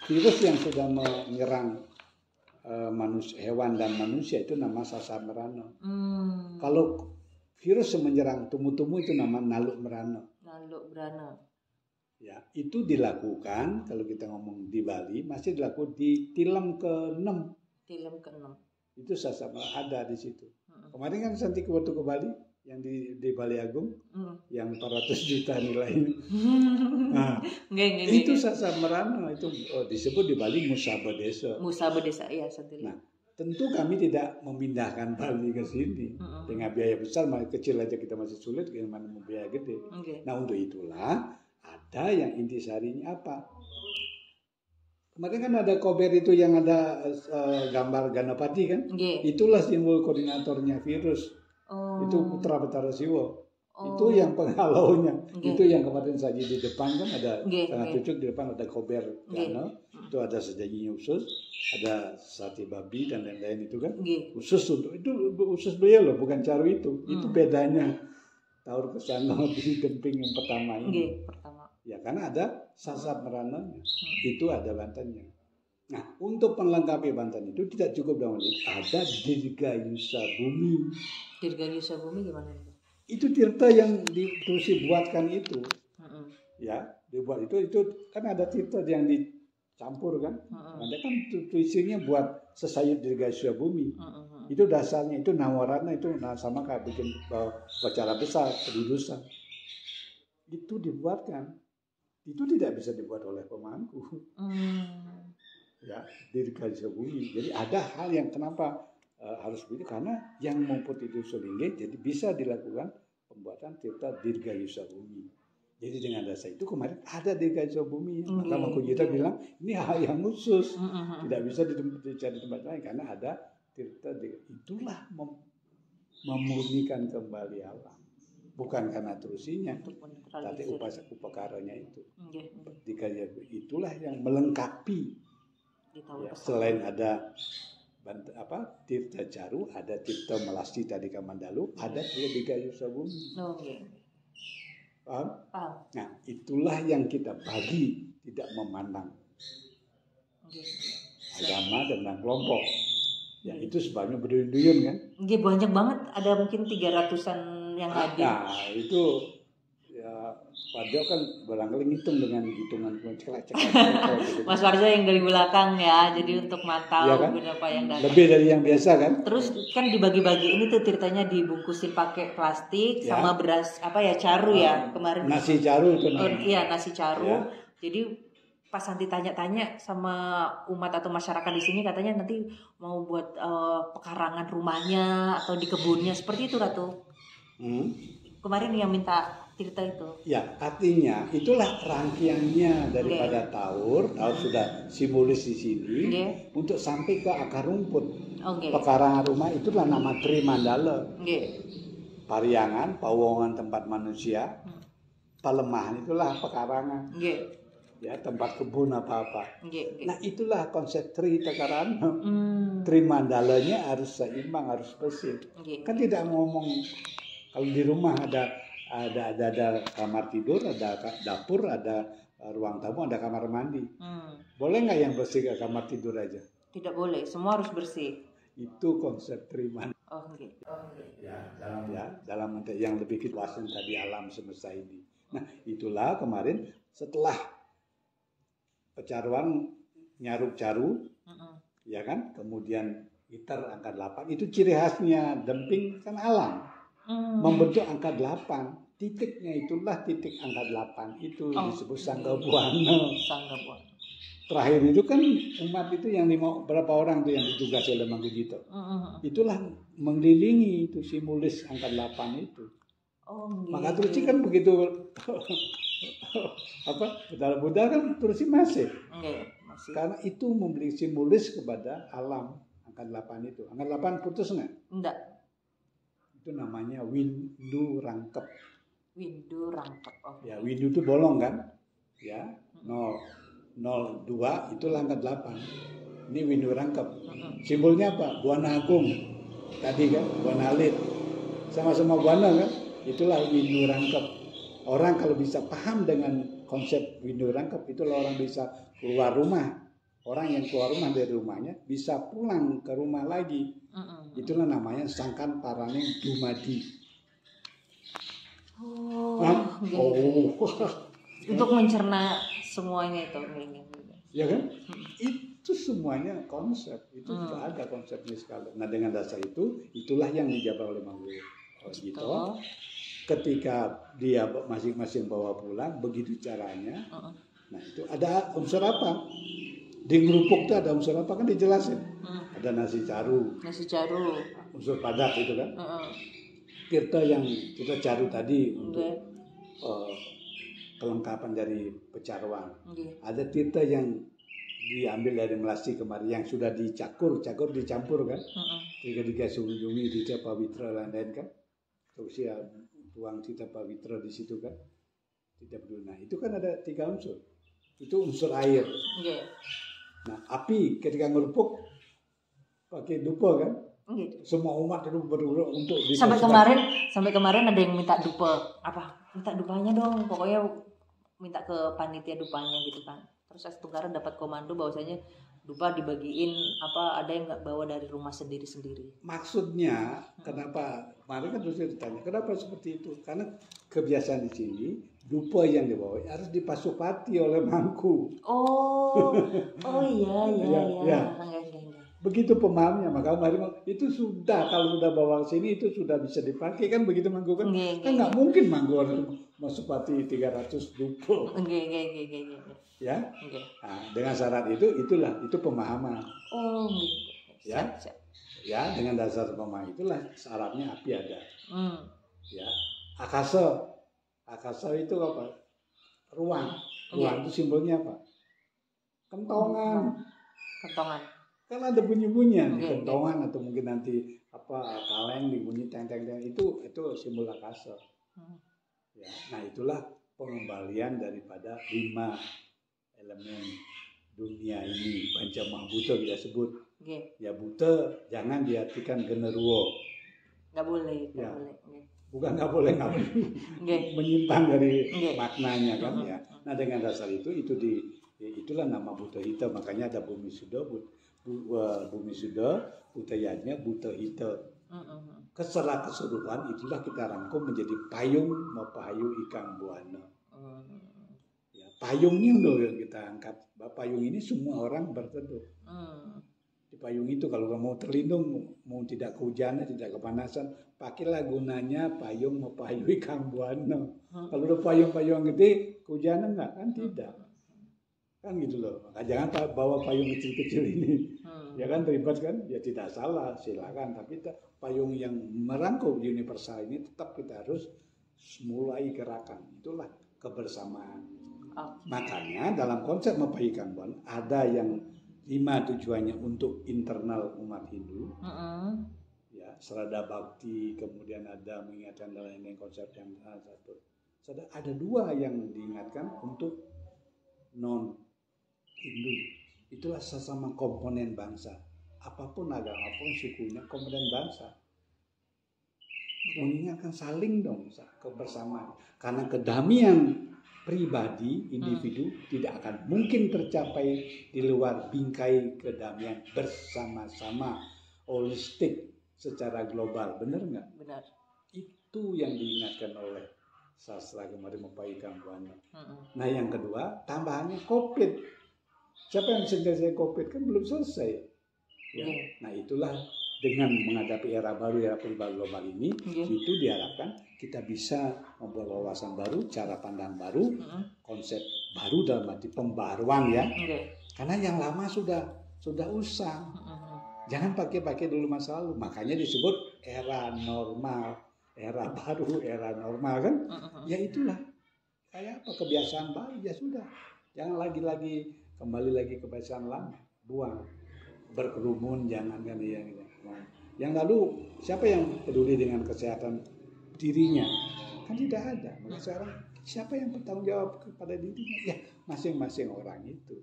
[SPEAKER 2] virus yang sudah menyerang hewan dan manusia itu nama Sasamerana. Kalau virus yang menyerang tumbuh-tumbuh itu nama Naluk Merana. Ya, itu dilakukan kalau kita ngomong di Bali masih dilakukan di Tilem ke-6. Itu Sasamerana ada di situ. Kemarin kan Santi waktu ke Bali yang di Bali Agung yang 400 juta nilainya. Nah, itu Sasamerana itu disebut di Bali Musaba Desa.
[SPEAKER 1] Ya Santi.
[SPEAKER 2] Nah, tentu kami tidak memindahkan Bali ke sini dengan biaya besar, kecil aja kita masih sulit, gimana mau biaya gede. Nah, untuk itulah ada yang intisarinya apa? Kemarin kan ada kober itu yang ada gambar Ganapati kan? Itulah simbol koordinatornya virus. Itu Putra Betara Siwa. Itu yang penghalaunya. Itu yang kemarin saja di depan kan ada tengah cucuk, di depan ada kober Gana. Itu ada sejajinya usus, ada sate babi dan lain-lain itu kan. Usus untuk itu usus beliau loh, bukan caru itu. Itu bedanya Taur Kesana di Demping yang pertama ini. Ya karena ada sasat merananya, itu ada Bantennya. Nah untuk melengkapi Banten itu tidak cukup dengan itu, ada Dirgayusa Bumi.
[SPEAKER 1] Dirgayusa Bumi gimana itu?
[SPEAKER 2] Itu tirta yang terus dibuatkan itu, ya dibuat itu kan ada tirta yang dicampur kan, ada kan tulisannya buat sesayut Dirgayusa Bumi. Itu dasarnya itu nawarannya itu sama kayak bikin wacara besar kedudusan. Itu dibuatkan. Itu tidak bisa dibuat oleh pemangku. Ya, Dirgayusa Bumi. Jadi ada hal yang kenapa harus begitu, karena yang mumput itu Solingge, jadi bisa dilakukan pembuatan tirta Dirgayusa Bumi. Jadi dengan dasar itu kemarin ada Dirgayusa Bumi. Maka Mangkujita bilang ini hal yang khusus, tidak bisa dicari tempat lain karena ada tirta. Itulah memurnikan kembali alam. Bukan karena terusinya, tapi upakaranya itu. Itulah yang melengkapi. Ya, selain ada tirta caru, ada tirta melasti tadi Kamandalu, ada juga Dirgayusa Bumi. Paham? Nah, itulah yang kita bagi, tidak memandang agama dan kelompok. Ya itu sebabnya berduyun-duyun kan?
[SPEAKER 1] Banyak banget, ada mungkin 300-an yang hadir.
[SPEAKER 2] Nah itu ya Pak Jo kan barangkali ngitung dengan hitungan cek.
[SPEAKER 1] Gitu. Mas Warjo yang dari belakang ya, jadi untuk mantau ya kan? Berapa yang datang.
[SPEAKER 2] Lebih dari yang biasa kan?
[SPEAKER 1] Terus kan dibagi-bagi ini tuh tirtanya dibungkusin pakai plastik ya. Sama beras caru ya kemarin.
[SPEAKER 2] Nasi caru itu.
[SPEAKER 1] Iya nasi caru. Ya. Jadi pas nanti tanya-tanya sama umat atau masyarakat di sini katanya nanti mau buat pekarangan rumahnya atau di kebunnya seperti itu Ratu. Kemarin yang minta tirta itu.
[SPEAKER 2] Ya, artinya itulah rangkaiannya daripada Taur sudah simbolis di sini untuk sampai ke akar rumput. Pekarangan rumah itulah nama Trimandala. Pariangan, pawongan tempat manusia. Palemahan itulah pekarangan. Ya, tempat kebun apa-apa. Nah, itulah konsep Tri Takarana. Trimandalanya harus seimbang, harus bersih. Kan tidak ngomong kalau di rumah ada kamar tidur, ada dapur, ada ruang tamu, ada kamar mandi. Boleh nggak yang bersih ke kamar tidur aja?
[SPEAKER 1] Tidak boleh, semua harus bersih.
[SPEAKER 2] Itu konsep Trimandala. Dalam yang lebih luasan tadi alam semesta ini. Nah, itulah kemarin setelah pecaruan nyaruk caru, ya kan, kemudian gitar angka 8, itu ciri khasnya Demping kan alam. Membentuk angka 8, titiknya itulah titik angka 8 itu disebut Sangga Buana. Terakhir itu kan umat itu yang berapa orang tuh yang ditugas oleh Mangkujito. Itulah mengelilingi itu simbolis angka 8 itu. Maka terus kan begitu Buddha kan terus masih. Karena itu memberi simbolis kepada alam angka 8 itu. Angka 8 putus nggak?
[SPEAKER 1] Enggak.
[SPEAKER 2] Itu namanya windu rangkep.
[SPEAKER 1] Windu rangkep.
[SPEAKER 2] Ya, windu itu bolong kan? Ya, 02 itu angka 8. Ini windu rangkep. Simbolnya apa? Buana Agung. Tadi kan, Buana Alit. Sama-sama Buana kan? Itulah windu rangkep. Orang kalau bisa paham dengan konsep windu rangkep, itulah orang bisa keluar rumah. Orang yang keluar rumah dari rumahnya bisa pulang ke rumah lagi. Itulah namanya Sangkan Paraning Dumadi.
[SPEAKER 1] Untuk mencerna semuanya itu.
[SPEAKER 2] Ya kan? Itu semuanya konsep. Itu sudah ada konsepnya sekali. Nah dengan dasar itu, itulah yang dijabar oleh Mangkujito. Ketika dia masing-masing bawa pulang, begitu caranya. Nah itu ada unsur apa? Di ngerupuk itu ada unsur apa kan dijelasin. Ada nasi caru. Unsur padat itu kan. Tirta yang kita caru tadi untuk kelengkapan dari pecaruan. Ada tirta yang diambil dari Melasti kemarin yang sudah dicakur dicampur kan, tiga sunjungi Tita Pawitra lain kan, terus ya tuang Tita Pawitra di situ kan, tidak peduli. Nah itu kan ada 3 unsur, itu unsur air. Nah api ketika ngerupuk pakai dupa kan, semua umat itu berulang untuk
[SPEAKER 1] sampai kemarin ada yang minta dupa, minta dupanya dong, pokoknya minta ke panitia dupanya gitu kan. Terus Tunggaran dapat komando bahwasanya dupa dibagiin ada yang nggak bawa dari rumah sendiri.
[SPEAKER 2] Maksudnya kenapa? Kemarin kan terus ditanya kenapa seperti itu? Karena kebiasaan di sini dupa yang dibawa harus dipasupati oleh mangku. Iya. Begitu pemahamnya, maka kemarin itu sudah kalau sudah bawa ke sini itu sudah bisa dipakai kan begitu mangku kan? Kan nggak mungkin mangku harus masupati 300 dupa. Ya, nah, dengan syarat itu pemahaman. Ya, ya dengan dasar pemahaman itulah syaratnya api ada. Ya, akasa itu apa? Ruang itu simbolnya apa? Kentongan. Kan ada bunyi-bunyian kentongan atau mungkin nanti kaleng dibunyi teng-teng itu simbol akasa. Ya, nah itulah pengembalian daripada 5 elemen dunia ini, Pancamahbuta kita sebut. Ya buta jangan diartikan generuwo.
[SPEAKER 1] Nggak boleh.
[SPEAKER 2] Bukan nggak boleh. Menyimpang dari maknanya kan ya. Nah dengan dasar itulah nama buta hita, makanya ada bumi suda, buta yanya, buta hita. Secara keseluruhan itulah kita rangkum menjadi payung mapahayu ikang buana. Payungnya loh yang kita angkat. Payung ini semua orang berteduh. Di payung itu kalau mau terlindung, mau tidak kehujanan, tidak kepanasan, pakailah gunanya payung mapahayu ikang buana. Kalau udah payung-payung gede, kehujanan enggak? Kan tidak. Kan gitu loh. Maka jangan bawa payung kecil-kecil ini. Ya kan ribet kan? Ya tidak salah, silakan. Tapi payung yang merangkum universal ini tetap kita harus mulai gerakan. Itulah kebersamaan. Makanya dalam konsep mapahayu ikang buana ada yang 5 tujuannya untuk internal umat Hindu. Ya, serada bakti, kemudian ada mengingatkan dalam konsep yang satu. Ada 2 yang diingatkan untuk non Hindu. Itulah sesama komponen bangsa. Apapun agama, apapun sukunya, komponen bangsa. Mengingatkan saling dong kebersamaan. Karena kedamaian pribadi, individu tidak akan mungkin tercapai di luar bingkai kedamaian bersama-sama holistik secara global. Benar nggak?
[SPEAKER 1] Benar.
[SPEAKER 2] Itu yang diingatkan oleh sastra kemarin mapahayu ikang buana. Nah yang kedua tambahannya COVID. Siapa yang bisa selesai COVID? Kan belum selesai. Ya. Nah itulah dengan menghadapi era baru, era perubahan global ini, itu diharapkan kita bisa membuat wawasan baru, cara pandang baru, konsep baru dalam arti pembaruan ya. Karena yang lama sudah usang. Jangan pakai dulu masa lalu. Makanya disebut era normal, era baru, era normal kan? Ya itulah. Kayak apa kebiasaan baru ya sudah. Jangan lagi kembali lagi kebiasaan lama. Buang. Berkerumun jangan kan ya gitu. Yang lalu siapa yang peduli dengan kesehatan dirinya? Kan tidak ada. Maka sekarang siapa yang bertanggung jawab kepada dirinya? Ya masing-masing orang itu.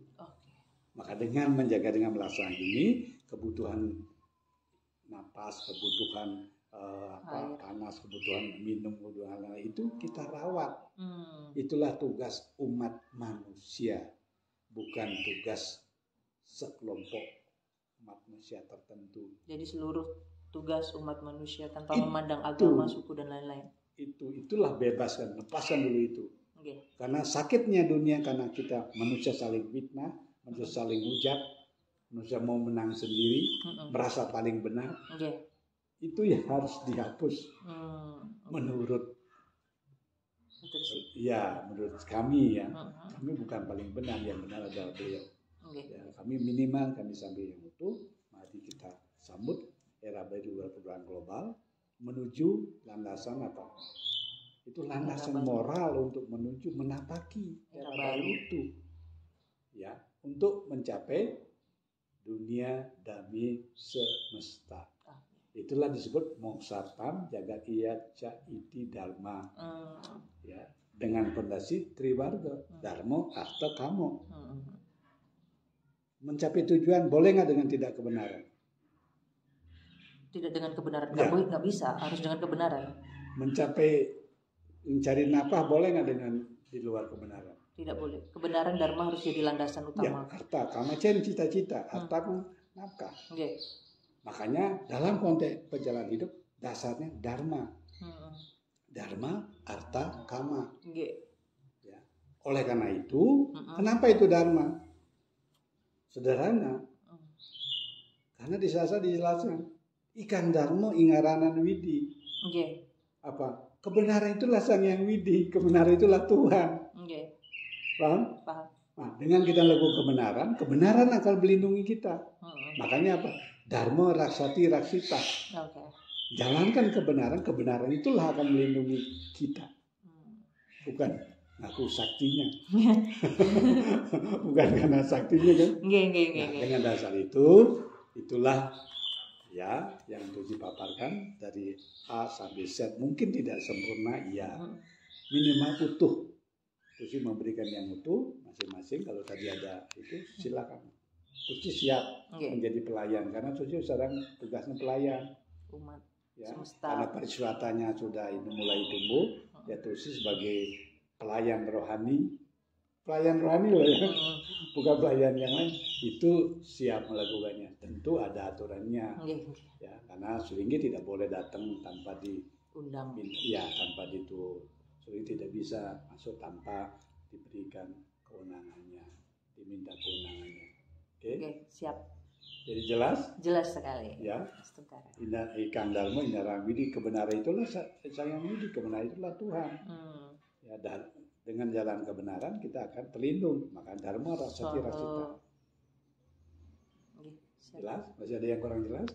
[SPEAKER 2] Maka dengan menjaga dengan melaksanakan ini, kebutuhan napas, kebutuhan panas, kebutuhan minum, kebutuhan itu kita rawat. Itulah tugas umat manusia, bukan tugas sekelompok umat manusia tertentu.
[SPEAKER 1] Jadi seluruh tugas umat manusia tanpa memandang agama, suku dan lain-lain.
[SPEAKER 2] Itulah bebaskan, lepaskan dulu itu. Karena sakitnya dunia karena kita manusia saling fitnah, manusia saling hujat, manusia mau menang sendiri, merasa paling benar. Itu yang harus dihapus. Menurut kami ya, kami bukan paling benar, yang benar adalah beliau. Ya, kami minimal kami sambil yang utuh. Mari kita sambut era baru perubahan global menuju landasan apa? Itu landasan moral untuk menuju menapaki era baru itu. Ya, untuk mencapai dunia damai semesta. Itulah disebut moksartam jagat iya ca iti dharma. Ya, dengan fondasi triwarga, dharma, arta, kamo. Mencapai tujuan boleh nggak dengan tidak kebenaran?
[SPEAKER 1] Tidak dengan kebenaran, nggak bisa, harus dengan kebenaran.
[SPEAKER 2] Mencari nafkah boleh nggak dengan di luar kebenaran?
[SPEAKER 1] Tidak boleh. Kebenaran dharma harus jadi landasan utama.
[SPEAKER 2] Ya, harta, kama cen cita-cita, harta kan nafkah. Makanya dalam konteks perjalanan hidup dasarnya dharma. Dharma, arta, kama. Ya. Oleh karena itu, kenapa itu dharma? Sederhana. Karena di sasa dijelaskan ikan dharma ingaranan widi. Apa? Kebenaran itulah sang yang widi, kebenaran itulah Tuhan. Paham? Nah, dengan kita lakukan kebenaran akan melindungi kita. Makanya apa? Dharma raksati raksita. Jalankan kebenaran itulah akan melindungi kita. Bukan aku saktinya. Bukan karena saktinya kan? Nah, dengan dasar itulah ya yang itu dipaparkan dari A sampai Z. Mungkin tidak sempurna, ya. Minimal utuh. Terus memberikan yang utuh masing-masing. Kalau tadi ada itu silakan. Terus siap menjadi pelayan karena Suci sekarang tugasnya pelayan
[SPEAKER 1] umat
[SPEAKER 2] ya. Karena pariwisatanya sudah mulai tumbuh, ya terus sebagai pelayan rohani loh ya. Bukan pelayan yang lain, itu siap melakukannya. Tentu ada aturannya. Ya, karena Suringgi tidak boleh datang tanpa diundang. Ya, tanpa Suringgi tidak bisa masuk tanpa diberikan kewenangannya, diminta kewenangannya. Oke,
[SPEAKER 1] siap.
[SPEAKER 2] Jadi jelas?
[SPEAKER 1] Jelas sekali.
[SPEAKER 2] Ya. Ikan dalmo indarang widi, kebenaran itulah sayang widi, kebenaran itulah Tuhan. Ya, dan dengan jalan kebenaran kita akan terlindung. Maka dharma rasati rasita. Jelas? Masih ada yang kurang jelas?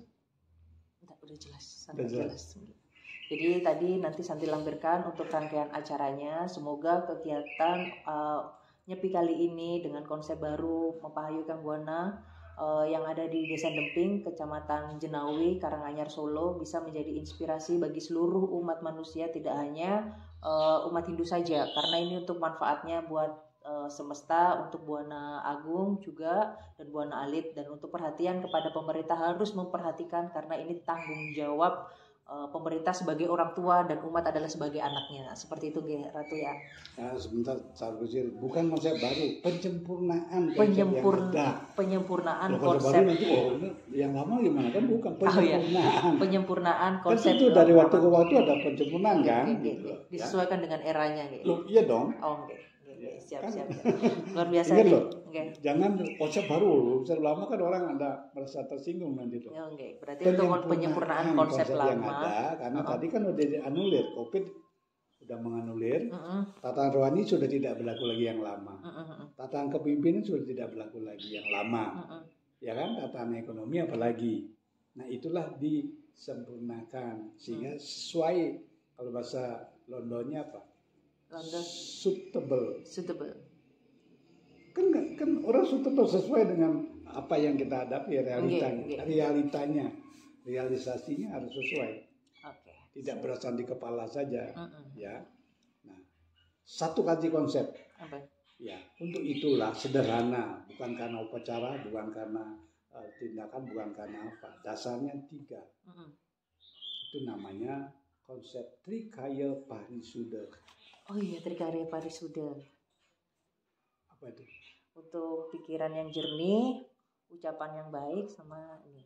[SPEAKER 1] Udah jelas. Sangat jelas. Jadi tadi nanti Santi lampirkan untuk rangkaian acaranya. Semoga kegiatan Nyepi kali ini dengan konsep baru Mapahayu Kang Buana yang ada di Desa Demping, Kecamatan Jenawi, Karanganyar, Solo bisa menjadi inspirasi bagi seluruh umat manusia, tidak hanya umat Hindu saja, karena ini untuk manfaatnya buat semesta, untuk Buana Agung juga dan Buana Alit, dan untuk perhatian kepada pemerintah harus memperhatikan karena ini tanggung jawab pemerintah sebagai orang tua dan umat adalah sebagai anaknya. Seperti itu Ratu ya.
[SPEAKER 2] Nah, sebentar saya kecil, bukan konsep baru, penyempurnaan
[SPEAKER 1] penyempurnaan
[SPEAKER 2] konsep baru nanti yang lama gimana kan, bukan penyempurnaan.
[SPEAKER 1] Penyempurnaan konsep
[SPEAKER 2] itu dari waktu ke waktu ada penyempurnaan kan gitu.
[SPEAKER 1] Disesuaikan dengan eranya gitu.
[SPEAKER 2] Loh, iya dong.
[SPEAKER 1] Siap. Luar biasa
[SPEAKER 2] nih. Loh, jangan konsep baru. Konsep lama kan orang ada merasa tersinggung nanti tuh.
[SPEAKER 1] Berarti itu penyempurnaan konsep lama.
[SPEAKER 2] Yang ada, karena tadi kan udah dianulir, COVID sudah menganulir. Tatanan rohani sudah tidak berlaku lagi yang lama. Tatanan kepemimpinan sudah tidak berlaku lagi yang lama. Ya kan, tatanan ekonomi apalagi. Nah, itulah disempurnakan sehingga sesuai, kalau bahasa Londonnya apa? Suitable. Kan orang suitable sesuai dengan apa yang kita hadapi, realitanya, realisasinya harus sesuai. Tidak berasal di kepala saja, ya. Nah, satu kali konsep. Ya, untuk itulah sederhana, bukan karena upacara, bukan karena tindakan, bukan karena apa. Dasarnya 3. Itu namanya konsep Trikaya Parisuda.
[SPEAKER 1] Oh iya, Trikaya Parisuda.
[SPEAKER 2] Apa itu?
[SPEAKER 1] Untuk pikiran yang jernih, ucapan yang baik, sama ini.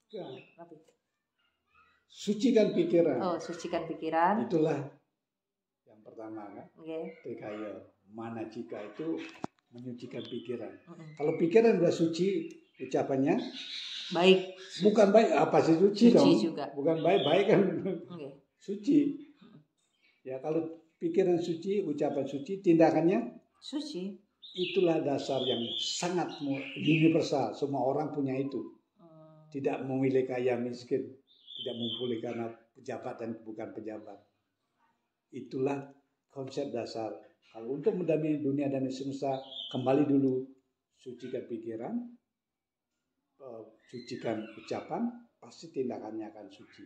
[SPEAKER 2] Ya.
[SPEAKER 1] Apa itu?
[SPEAKER 2] Sucikan pikiran.
[SPEAKER 1] Oh, sucikan pikiran.
[SPEAKER 2] Itulah yang pertama kan. Trikaya Manacika itu menyucikan pikiran. Kalau pikiran sudah suci, ucapannya
[SPEAKER 1] baik.
[SPEAKER 2] Bukan baik, apa sih suci dong?
[SPEAKER 1] Juga.
[SPEAKER 2] Bukan baik kan. Suci. Ya, kalau pikiran suci, ucapan suci, tindakannya
[SPEAKER 1] suci.
[SPEAKER 2] Itulah dasar yang sangat universal. Semua orang punya itu. Tidak memilih kaya miskin, tidak memilih karena pejabat dan bukan pejabat. Itulah konsep dasar. Kalau untuk mendamai dunia dan semesta, kembali dulu sucikan pikiran, sucikan ucapan, pasti tindakannya akan suci.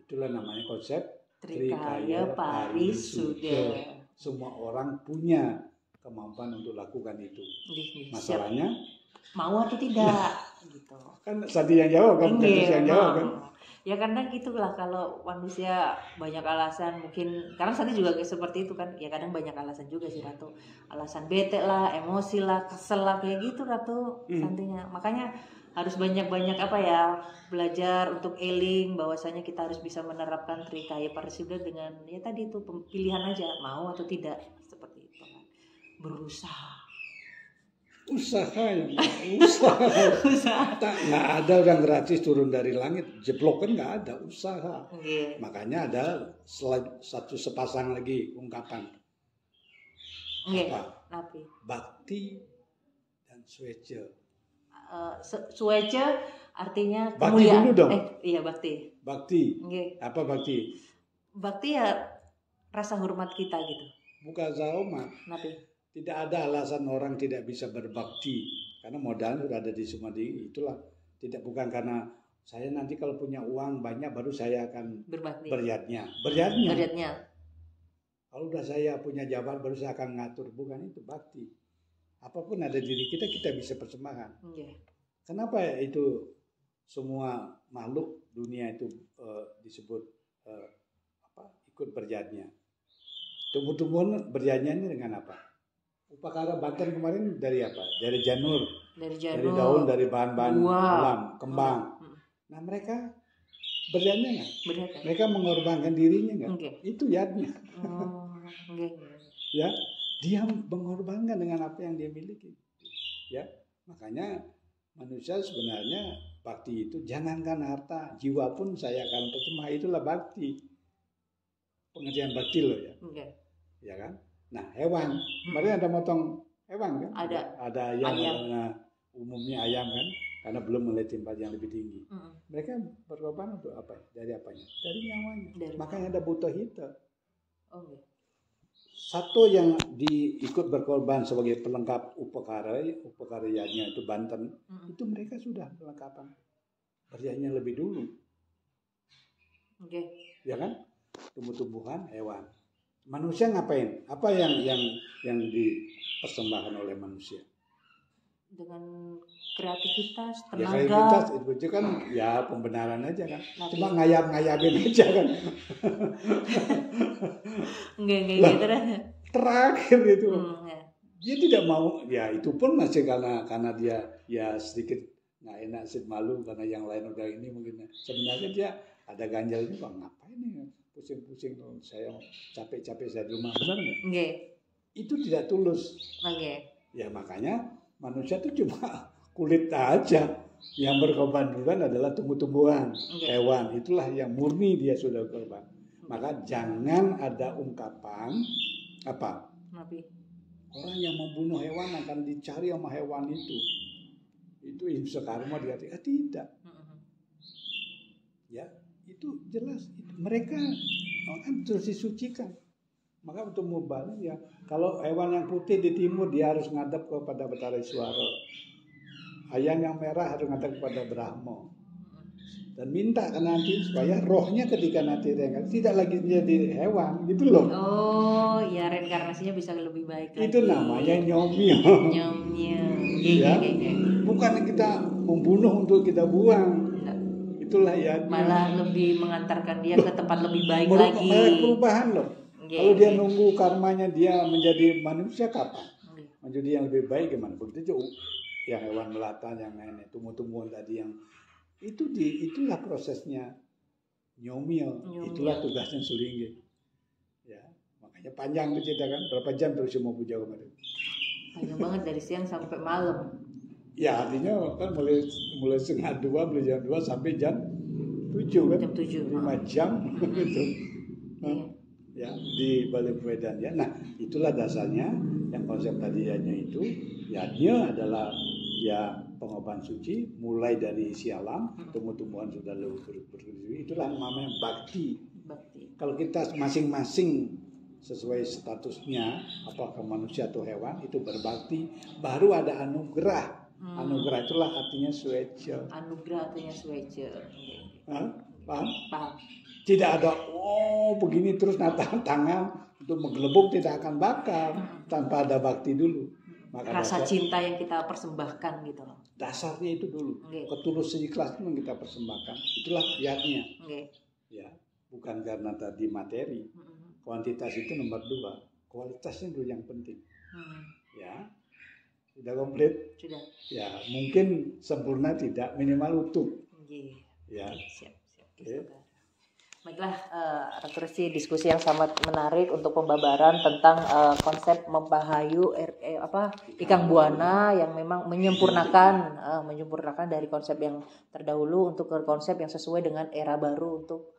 [SPEAKER 2] Itulah namanya konsep Trikaya Parisuddha. Semua orang punya kemampuan untuk lakukan itu. Masalahnya
[SPEAKER 1] mau atau tidak gitu.
[SPEAKER 2] Kan Sandi yang jawab kan, yang jawab kan.
[SPEAKER 1] Ya karena gitulah, kalau manusia banyak alasan, mungkin karena Sandi juga kayak seperti itu kan. Ya kadang banyak alasan juga sih Ratu. Alasan bete lah, emosi lah, kesel lah, kayak gitu Ratu Sandinya. Makanya harus banyak-banyak belajar untuk eling bahwasanya kita harus bisa menerapkan Trikaya Parisuddha dengan ya tadi itu pilihan aja, mau atau tidak, seperti itu kan. Berusaha.
[SPEAKER 2] Usaha. Nggak ada yang gratis turun dari langit, jeblok kan nggak ada, usaha. Makanya ada satu sepasang lagi ungkapan. Apa? Bakti dan swece.
[SPEAKER 1] Swece artinya
[SPEAKER 2] bakti dulu dong.
[SPEAKER 1] Iya bakti.
[SPEAKER 2] Apa bakti?
[SPEAKER 1] Bakti ya rasa hormat kita gitu.
[SPEAKER 2] Bukan hormat. Tidak ada alasan orang tidak bisa berbakti karena modalnya sudah ada di Sumadi. Itulah bukan karena saya nanti kalau punya uang banyak baru saya akan
[SPEAKER 1] berbakti.
[SPEAKER 2] Beryatnya. Kalau udah saya punya jabatan baru saya akan ngatur, bukan itu bakti. Apapun ada diri kita bisa persembahkan. Kenapa itu semua makhluk dunia itu disebut ikut berjatnya? Tumbuh-tumbuhan berjatnya ini dengan apa? Upakara Banten kemarin dari apa? Dari janur, dari daun, dari bahan-bahan alam, kembang. Nah mereka berjatnya nggak? Mereka mengorbankan dirinya nggak? Itu yatnya. Ya, dia mengorbankan dengan apa yang dia miliki. Ya, makanya manusia sebenarnya bakti itu jangankan harta, jiwa pun saya akan persembah, itulah bakti. Pengertian bakti loh ya. Ya kan? Nah, hewan. Kemarin ada motong hewan kan? Ada ayam. Nah, umumnya ayam kan? Karena belum mulai tempat yang lebih tinggi. Mereka berkorban untuk apa? Dari apanya? Dari nyawanya. Makanya ada buta hita. Satu yang diikut berkorban sebagai pelengkap upakaryanya itu Banten, itu mereka sudah perlengkapan karyanya lebih dulu. Ya kan? Tumbuh-tumbuhan, hewan. Manusia ngapain? Apa yang dipersembahkan oleh manusia?
[SPEAKER 1] Dengan kreativitas, tenaga.
[SPEAKER 2] Ya kreativitas itu kan ya pembenaran aja kan. Cuma ngayap-ngayapin aja kan.
[SPEAKER 1] Enggak
[SPEAKER 2] terakhir itu. Dia tidak mau, ya itu pun masih karena dia ya sedikit nggak enak, sedikit malu karena yang lain udah ini mungkin. Sebenarnya dia ada ganjal juga, ngapain nih pusing-pusing saya capek-capek saya di rumah, benar nggak? Itu tidak tulus. Ya makanya manusia itu cuma kulit aja. Yang berkorban duluan adalah tumbuh-tumbuhan, hewan. Itulah yang murni dia sudah berkorban. Maka jangan ada ungkapan apa? Orang yang membunuh hewan akan dicari sama hewan itu. Itu Himsa karma dikatakan tidak. Ya, itu jelas. Mereka terus disucikan. Maka untuk mubalik ya, kalau hewan yang putih di timur dia harus ngadap kepada Betara Iswara. Ayam yang merah harus ngadap kepada Brahma. Dan minta ke nanti supaya rohnya ketika nanti tidak lagi jadi hewan gitu loh.
[SPEAKER 1] Oh ya, reinkarnasinya bisa lebih baik lagi.
[SPEAKER 2] Itu namanya nyomyo. Ya. Bukan kita membunuh untuk kita buang. Itulah ya.
[SPEAKER 1] Malah lebih mengantarkan dia ke tempat lebih baik lagi.
[SPEAKER 2] Malah perubahan loh. Kalau dia nunggu karmanya dia menjadi manusia kapan? Menjadi yang lebih baik gimana? Begitu juga yang hewan melata, yang lainnya, tumbuh-tumbuhan tadi yang itulah prosesnya nyomyo. Itulah tugasnya Sulingge. Ya, makanya panjang tuh cerita kan, berapa jam terus mau puja kemarin?
[SPEAKER 1] Panjang banget dari siang sampai malam.
[SPEAKER 2] Ya artinya kan mulai setengah 2, mulai jam 2 sampai jam 7 kan? Jam 7. 5 jam gitu. Ya di balik Vedan ya. Nah itulah dasarnya yang konsep tadinya itu yadnya adalah ya pengobatan suci mulai dari isi alam, tumbuh-tumbuhan sudah lebih itulah namanya bakti. Kalau kita masing-masing sesuai statusnya, apakah manusia atau hewan, itu berbakti, baru ada anugerah. Anugerah itulah artinya suece.
[SPEAKER 1] Anugerah artinya suece.
[SPEAKER 2] Paham? Paham. Tidak ada begini terus natang tangan untuk menggelebuk, tidak akan bakal tanpa ada bakti dulu.
[SPEAKER 1] Maka rasa cinta yang kita persembahkan gitu loh.
[SPEAKER 2] Dasarnya itu dulu. Ketulusan ikhlas itu yang kita persembahkan. Itulah niatnya. Ya, bukan karena tadi materi. Kuantitas itu nomor 2. Kualitasnya dulu yang penting. Ya, sudah komplit. Sudah. Ya, mungkin sempurna tidak, minimal utuh. Ya.
[SPEAKER 1] Siap. Baiklah, Ratu Resi, diskusi yang sangat menarik untuk pembabaran tentang konsep Mempahayu Ikang Buana yang memang menyempurnakan dari konsep yang terdahulu untuk ke konsep yang sesuai dengan era baru untuk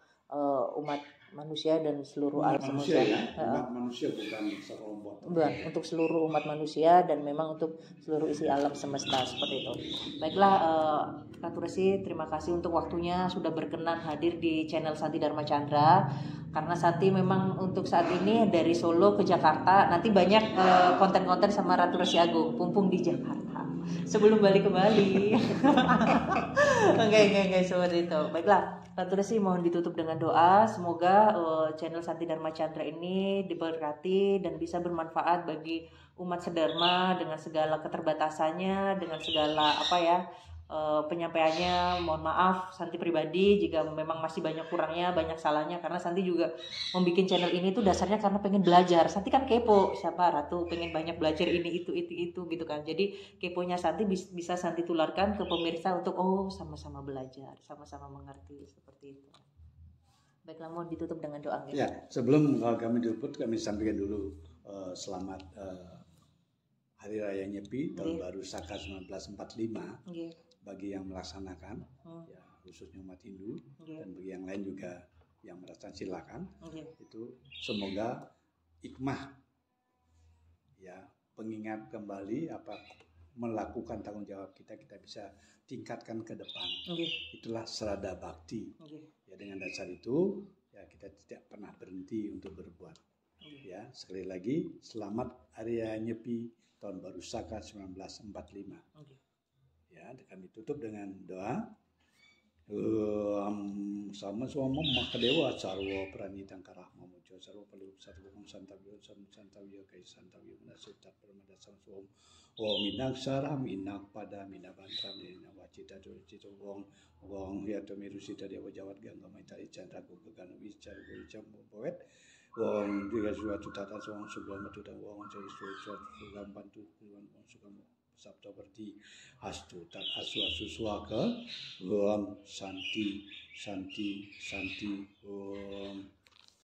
[SPEAKER 1] umat manusia dan seluruh alam semesta.
[SPEAKER 2] Umat manusia bukan sekelompok.
[SPEAKER 1] Untuk seluruh umat manusia dan memang untuk seluruh isi alam semesta seperti itu. Baiklah, Ratu Resi, terima kasih untuk waktunya sudah berkenan hadir di channel Santi Dharma Chandra. Karena Santi memang untuk saat ini dari Solo ke Jakarta, nanti banyak konten-konten sama Ratu Resi Agung pumpung di Jakarta sebelum balik ke Bali. Enggak seperti itu. Baiklah, Ratu Resi mohon ditutup dengan doa. Semoga channel Santi Dharma Chandra ini diberkati dan bisa bermanfaat bagi umat sedharma dengan segala keterbatasannya, dengan segala penyampaiannya. Mohon maaf Santi pribadi jika memang masih banyak kurangnya, banyak salahnya, karena Santi juga membuat channel ini tuh dasarnya karena pengen belajar. Santi kan kepo, siapa Ratu pengen banyak belajar ini itu gitu kan. Jadi keponya Santi bisa Santi tularkan ke pemirsa untuk sama-sama belajar, sama-sama mengerti seperti itu. Baiklah, mohon ditutup dengan doa.
[SPEAKER 2] Ya, sebelum kami tutup, kami sampaikan dulu selamat Hari Raya Nyepi tahun baru Saka 1945 bagi yang melaksanakan, ya, khususnya umat Hindu dan bagi yang lain juga yang merasakan, silakan. Itu semoga hikmah, ya, pengingat kembali melakukan tanggung jawab kita bisa tingkatkan ke depan. Itulah serada bakti. Ya, dengan dasar itu ya kita tidak pernah berhenti untuk berbuat. Ya, sekali lagi selamat Hari Raya Nyepi tahun baru Saka 1945. Ya, kami tutup dengan doa. Sama suama makadewa sarwa pranitang karahma mujo sarwa palu sarwa santavyo kai santavyo nasita permada samsuom minak saram minak pada minabantra mina wacita cita wong hiato mirusita dewa jawat gangga maita icandra gugana wicar guricam poet wong juga suatu tata wong sebelum itu dan wong jadi suatu bantu wong suka sabda berdi astu tak asu suaka om santi om